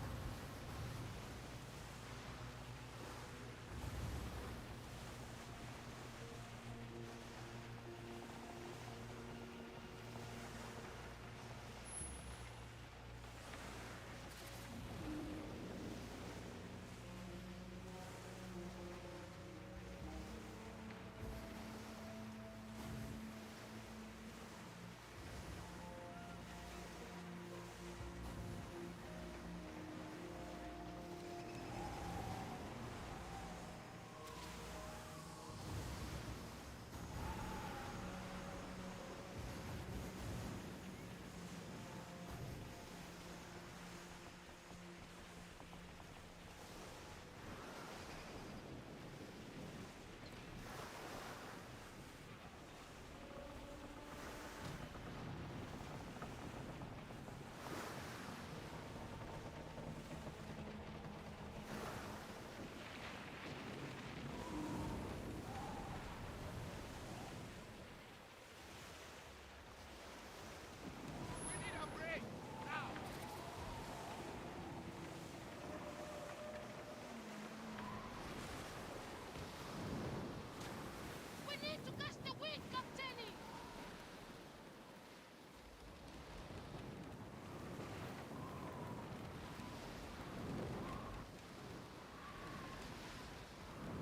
We need to catch the wind, Captain!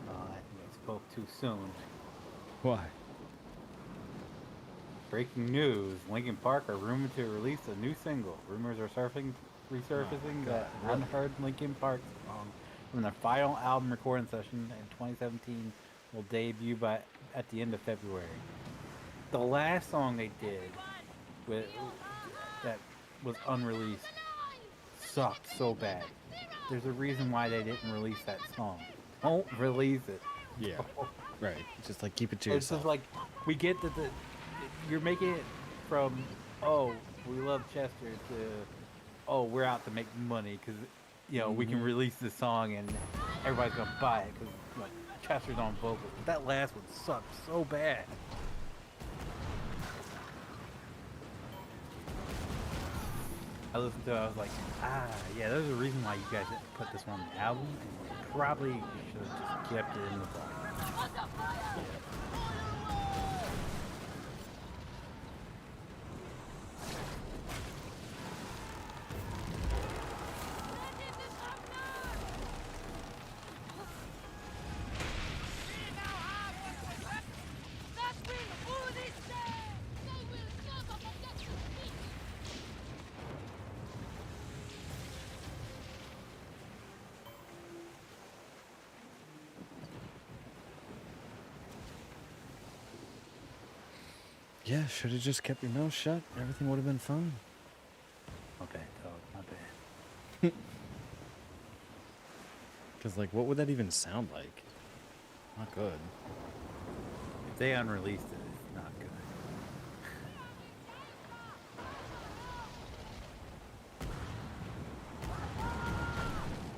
I think I spoke too soon. Why? Breaking news: Linkin Park are rumored to release a new single. Rumors are resurfacing that an unheard Linkin Park song from their final album recording session in 2017 will debut at the end of February. The last song they did with that was unreleased sucked so bad. There's a reason why they didn't release that song. Don't release it. Yeah. Right. Just like keep it to It's yourself. just like we get that you're making it from we love Chester to we're out to make money because we can release this song and everybody's gonna buy it because Chester's on vocals, but that last one sucked so bad. I listened to it, I was like, yeah, there's a reason why you guys didn't put this on the album, and you probably should have just kept it in the song. Yeah, should have just kept your mouth shut. Everything would have been fine. My bad, dog, my bad. Because, like, what would that even sound like? Not good. If they unreleased it, it's not good.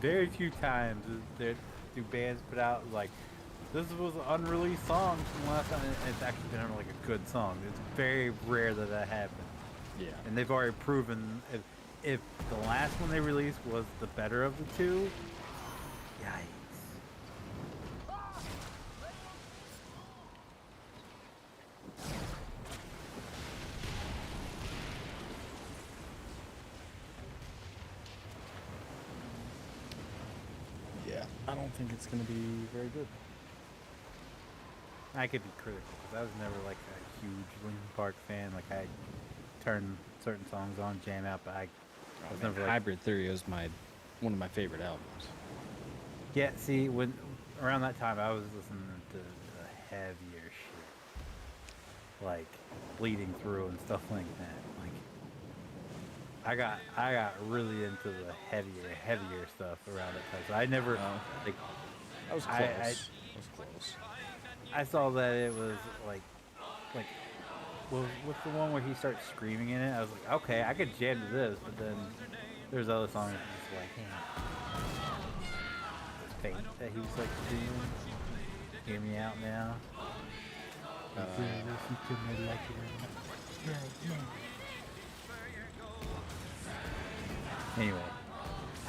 Very few times do bands put out like, this was an unreleased song from last time, and it's actually been like a good song. It's very rare that that happens. Yeah. And they've already proven if the last one they released was the better of the two, yikes. Yeah. I don't think it's going to be very good. I could be critical because I was never like a huge Linkin Park fan. Like I turn certain songs on, jam out, but I was never like. Hybrid Theory is one of my favorite albums. Yeah, see, when around that time I was listening to the heavier shit, like Bleeding Through and stuff like that. Like I got really into the heavier stuff around that time. So I never like. That was close. That was close. I saw that it was like, well, what's the one where he starts screaming in it? I was like, okay, I could jam to this, but then there's other songs that just like, this faint that he was like doing. Hear me out now. Listen to me like Anyway,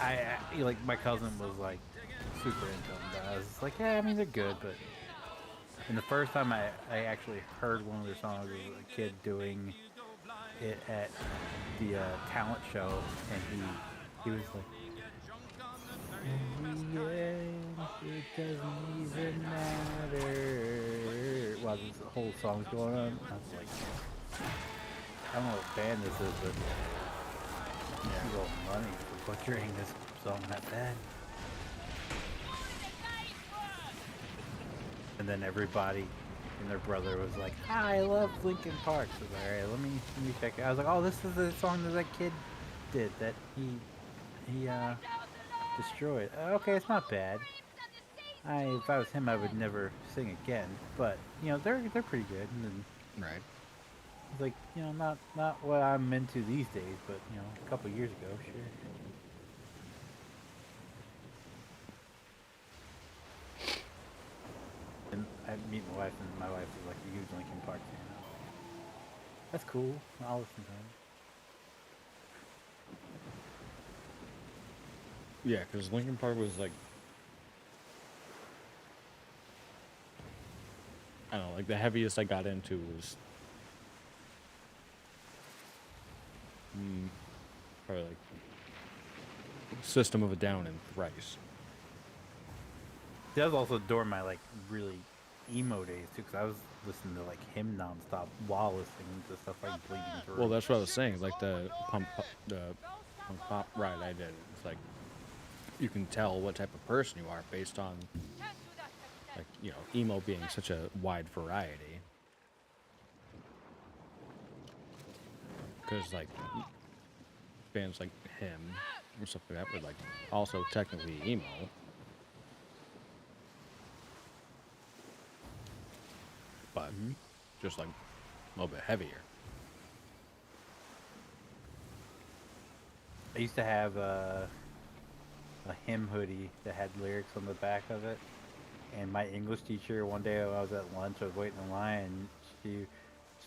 I like my cousin was like super into them, but I was just like, yeah, I mean they're good, but. And the first time I actually heard one of their songs was a kid doing it at the talent show, and he was like, in the end, it doesn't even matter. While this whole song's going on, I was like, I don't know what band this is, but you owe money for butchering this song that bad. And then everybody and their brother was like, I love Linkin Park. So I was like, alright, let me check it. I was like, oh, this is the song that kid did that he destroyed. Okay, it's not bad. If I was him, I would never sing again. But you know, they're pretty good. And then, right. It's like, you know, not what I'm into these days, but you know, a couple years ago, sure. And I meet my wife, and my wife is like a huge Linkin Park fan. That's cool. I'll listen to him. Yeah, because Linkin Park was like, I don't know, like the heaviest I got into was probably like System of a Down and Thrice. That was also during my like really emo days too, because I was listening to like him nonstop while listening to stuff like Bleeding Through. Well, that's what I was saying. Like the punk pop ride I did. It's like you can tell what type of person you are based on, like, you know, emo being such a wide variety. Because like bands like him or stuff like that were like also technically emo. But just like a little bit heavier. I used to have a hymn hoodie that had lyrics on the back of it. And my English teacher, one day I was at lunch, I was waiting in line, and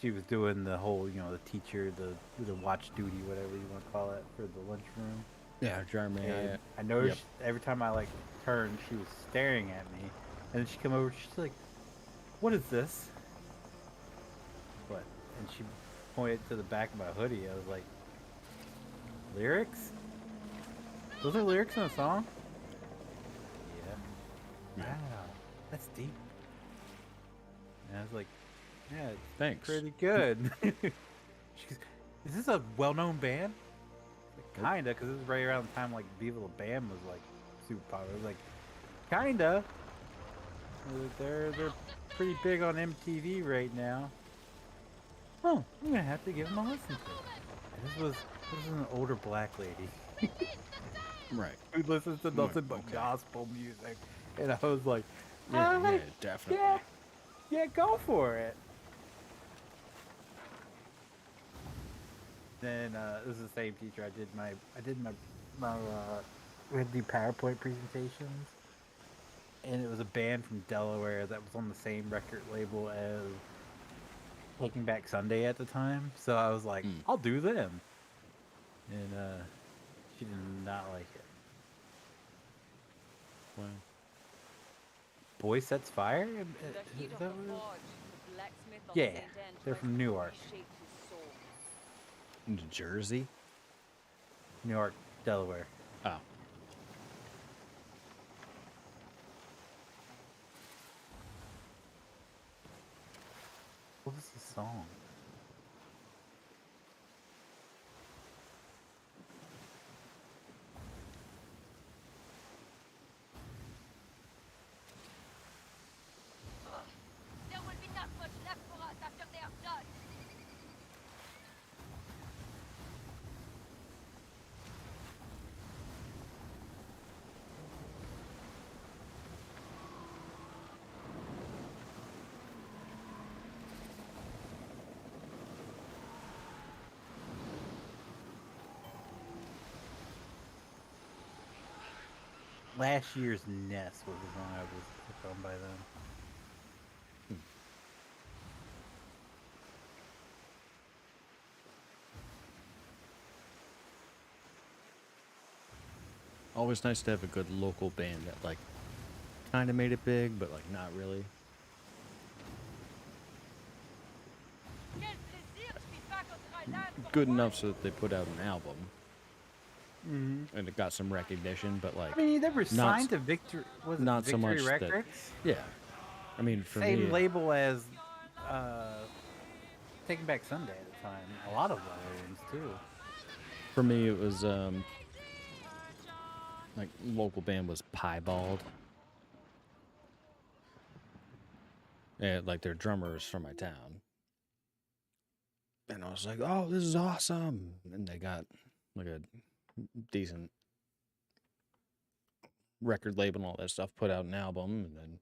she was doing the whole, the teacher, the watch duty, whatever you want to call it, for the lunchroom. Yeah, Jeremy. And I noticed every time I like turned, she was staring at me, and then she come over, she's like, "What is this?" What? And she pointed to the back of my hoodie. I was like, "Lyrics? Those are lyrics in a song?" Yeah. Wow, that's deep. And I was like, "Yeah, it's Thanks. pretty good." She goes, "Is this a well-known band?" Like, kinda, because this was right around the time like Viva La Bam was like super popular. I was like, kinda. I was like, they're pretty big on MTV right now. Oh, I'm gonna have to give them a listen to it. And this was an older black lady Right. who listens to nothing but okay. gospel music, and I was like, Yeah, definitely. yeah, go for it. Then this is the same teacher. I did my we had to do PowerPoint presentations, and it was a band from Delaware that was on the same record label as Taking Back Sunday at the time. So I was like, I'll do them, and she did not like it. Wow. Boy Sets Fire? In the heat Is of that the what forge, the blacksmith of Yeah, St. Anne they're tried from to Newark. reshape his soul. New Jersey? Newark, Delaware. Oh. What was the song? There will be not much left for us after they are done. Last year's Nest was the song I was hooked on by them. Always nice to have a good local band that like kind of made it big, but like not really. Quel plaisir to be back on dry land for Good a enough while. so that they put out an album and it got some recognition, but like I mean, they were not signed to Victory. Was it not so Victory much that- Records? yeah. I mean, for Same me, label as Taking Back Sunday at the time. A lot of other ones too. for me it was like local band was Piebald. Yeah, like their drummer is from my town. And I was like, "Oh, this is awesome!" And they got like a decent record label and all that stuff. Put out an album and then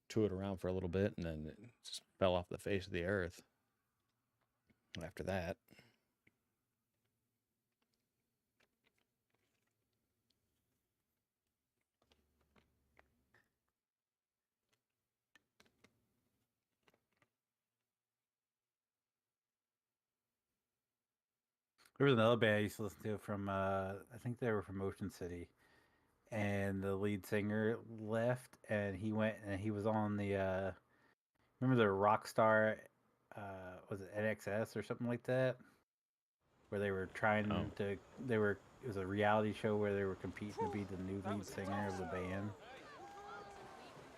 toured around for a little bit, and then it just fell off the face of the earth. After that, There was another band I used to listen to from I think they were from Ocean City, and the lead singer left, and he went and he was on the remember the Rockstar was it NXS or something like that, where they were trying to it was a reality show where they were competing to be the new lead singer of the band.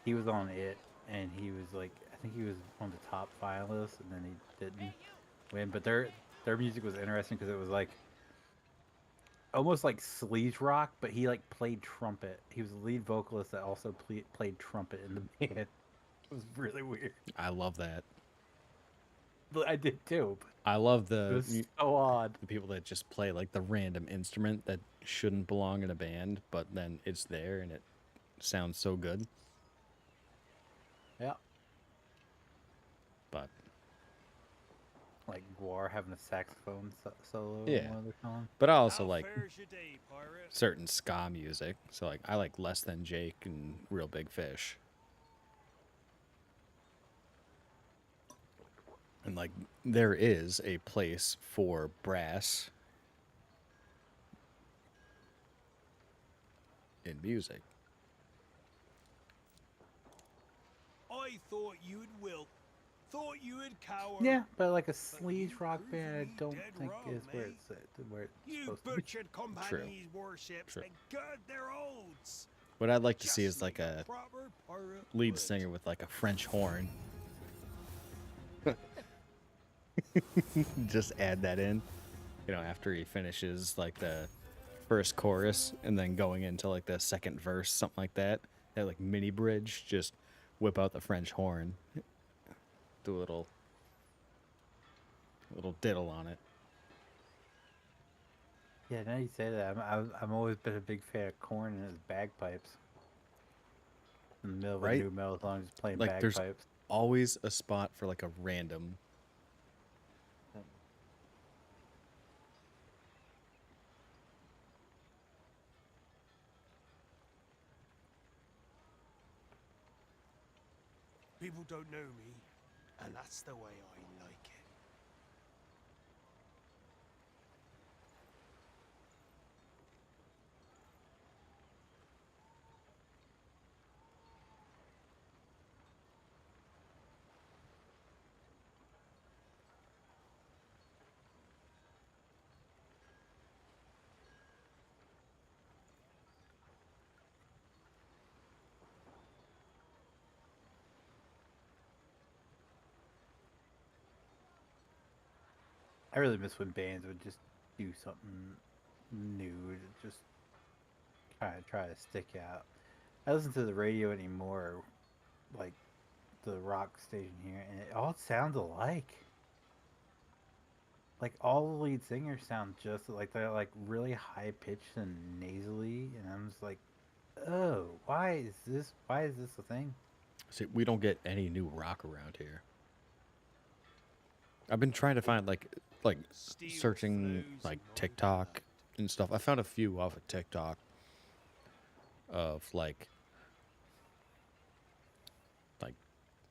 He was on it, and he was like, I think he was one of the top finalists, and then he didn't win. But their music was interesting because it was like almost like sleaze rock, but he like played trumpet. He was the lead vocalist that also played trumpet in the band. It was really weird. I love that. But I did too. I love It the was so odd. the people that just play like the random instrument that shouldn't belong in a band, but then it's there and it sounds so good. Yeah. But Like Guar having a saxophone solo Yeah. in one of their songs. but I also How like fares your day, pirate? certain ska music. So like I like Less Than Jake and Real Big Fish. And like there is a place for brass in music. I thought you'd wilt. Thought you would cower. Yeah, but like a But sleaze you rock proved band, I me don't dead think wrong, is where eh? it's You supposed to be. butchered companies' warships True. and gird their oaths. What I'd like to see Just is like a proper pirate lead would. singer with like a French horn. Just add that in, you know, after he finishes like the first chorus and then going into like the second verse, something like that. That like mini bridge, just whip out the French horn, do a little diddle on it. Yeah, now you say that, I'm always been a big fan of Korn and his bagpipes. In the middle of a Right? new metal song, just playing Like there's bagpipes. always a spot for like a random. People don't know me, and that's the way I like it. I really miss when bands would just do something new to just try to stick out. I listen to the radio anymore, like the rock station here, and it all sounds alike. Like all the lead singers sound just like they're like really high pitched and nasally, and I'm just like, oh, why is this? Why is this a thing? See, we don't get any new rock around here. I've been trying to find like Steel searching flows like in my TikTok blood. and stuff. I found a few off of TikTok of like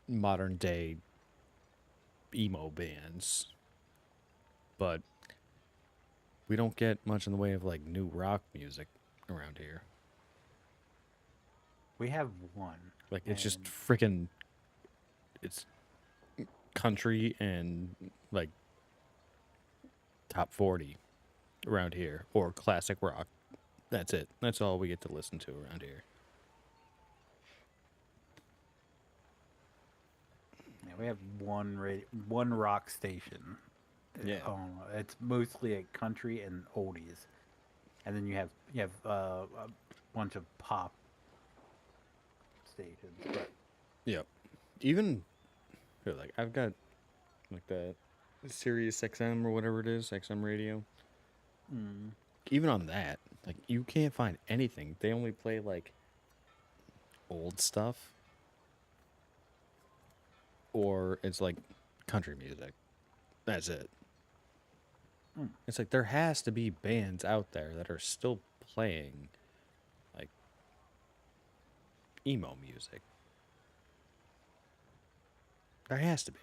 modern day emo bands, but we don't get much in the way of like new rock music around here. We have one. Like it's just and freaking it's country and like top 40 around here or classic rock. That's it. That's all we get to listen to around here. yeah, we have one rock station. Yeah. It's mostly a country and oldies, and then you have a bunch of pop stations. But Yep. Even here, like I've got like the Sirius XM or whatever it is, XM radio. Even on that, like you can't find anything. They only play like old stuff, or it's like country music. That's it. It's like there has to be bands out there that are still playing like emo music. There has to be.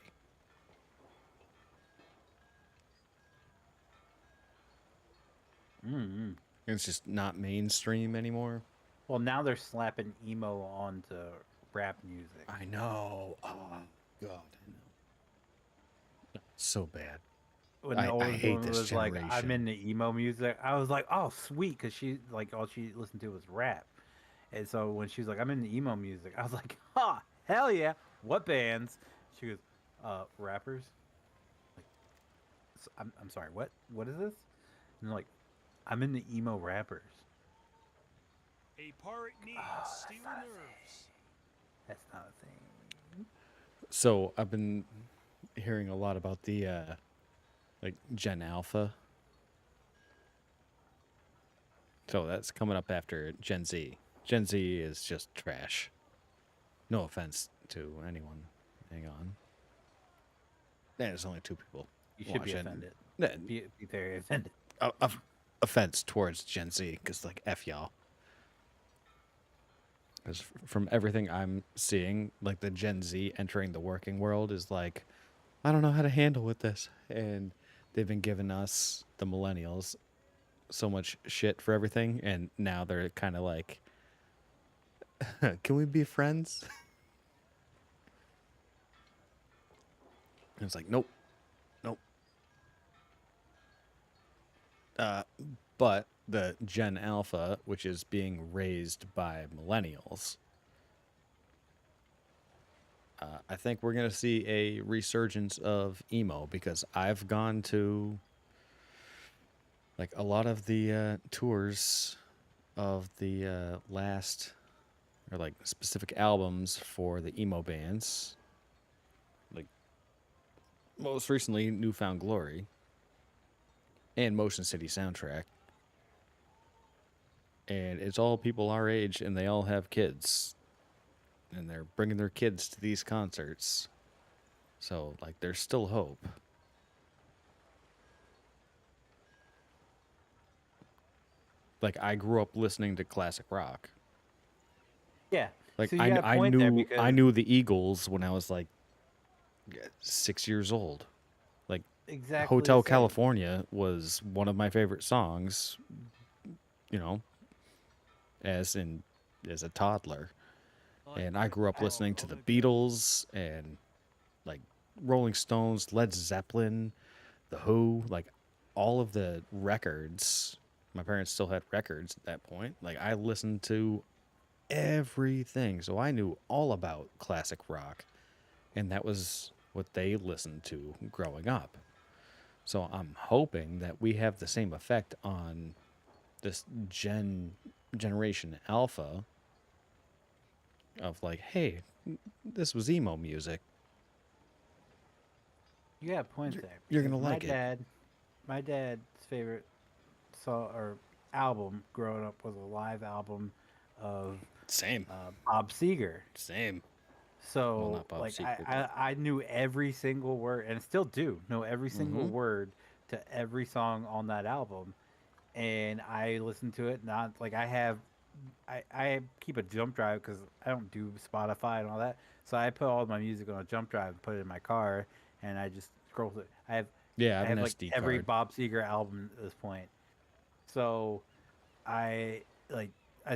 It's just not mainstream anymore. well, now they're slapping emo onto rap music. I know. Oh God, I know. So bad. When I the oldest hate woman this was like, "I'm generation. into emo music," I was like, "Oh, sweet," because she like all she listened to was rap. And so when she was like, "I'm into emo music," I was like, "Ha, hell yeah! What bands?" She goes, "Rappers." Like, I'm sorry, what? What is this? And they're like, "I'm into emo rappers." A pirate needs steel not a nerves. That's not a thing. So I've been hearing a lot about the like Gen Alpha. So that's coming up after Gen Z. Gen Z is just trash. No offense to anyone. Hang on. There's only two people. You should be watching. offended. Nah, Be very offended. offense towards Gen Z, because like F y'all. Because from everything I'm seeing, like the Gen Z entering the working world is like I don't know how to handle with this. And they've been giving us, the millennials, so much shit for everything. And now they're kind of like, can we be friends? And it's like, nope, nope. But the Gen Alpha, which is being raised by millennials, I think we're going to see a resurgence of emo because I've gone to like a lot of the tours of the last or like specific albums for the emo bands. Like most recently, Newfound Glory and Motion City Soundtrack. And it's all people our age and they all have kids. And they're bringing their kids to these concerts. So, like, there's still hope. Like, I grew up listening to classic rock. Yeah. Like, So you got a point there because I knew the Eagles when I was like 6 years old. Like, exactly Hotel the same. California was one of my favorite songs. You know, as a toddler. And I grew up listening to the Beatles and like Rolling Stones, Led Zeppelin, The Who, like all of the records. My parents still had records at that point. Like I listened to everything. So I knew all about classic rock. And that was what they listened to growing up. So I'm hoping that we have the same effect on this generation alpha of like, hey, this was emo music. You got a point there. You're gonna because like it. My dad's favorite song or album growing up was a live album of Same. Bob Seger. Same. So not Bob like Seger, I knew every single word and still do know every single word to every song on that album, and I listen to it. Not like I keep a jump drive because I don't do Spotify and all that. So I put all my music on a jump drive and put it in my car, and I just scroll through. Yeah, I I have have an like SD every card. Bob Seger album at this point. So I like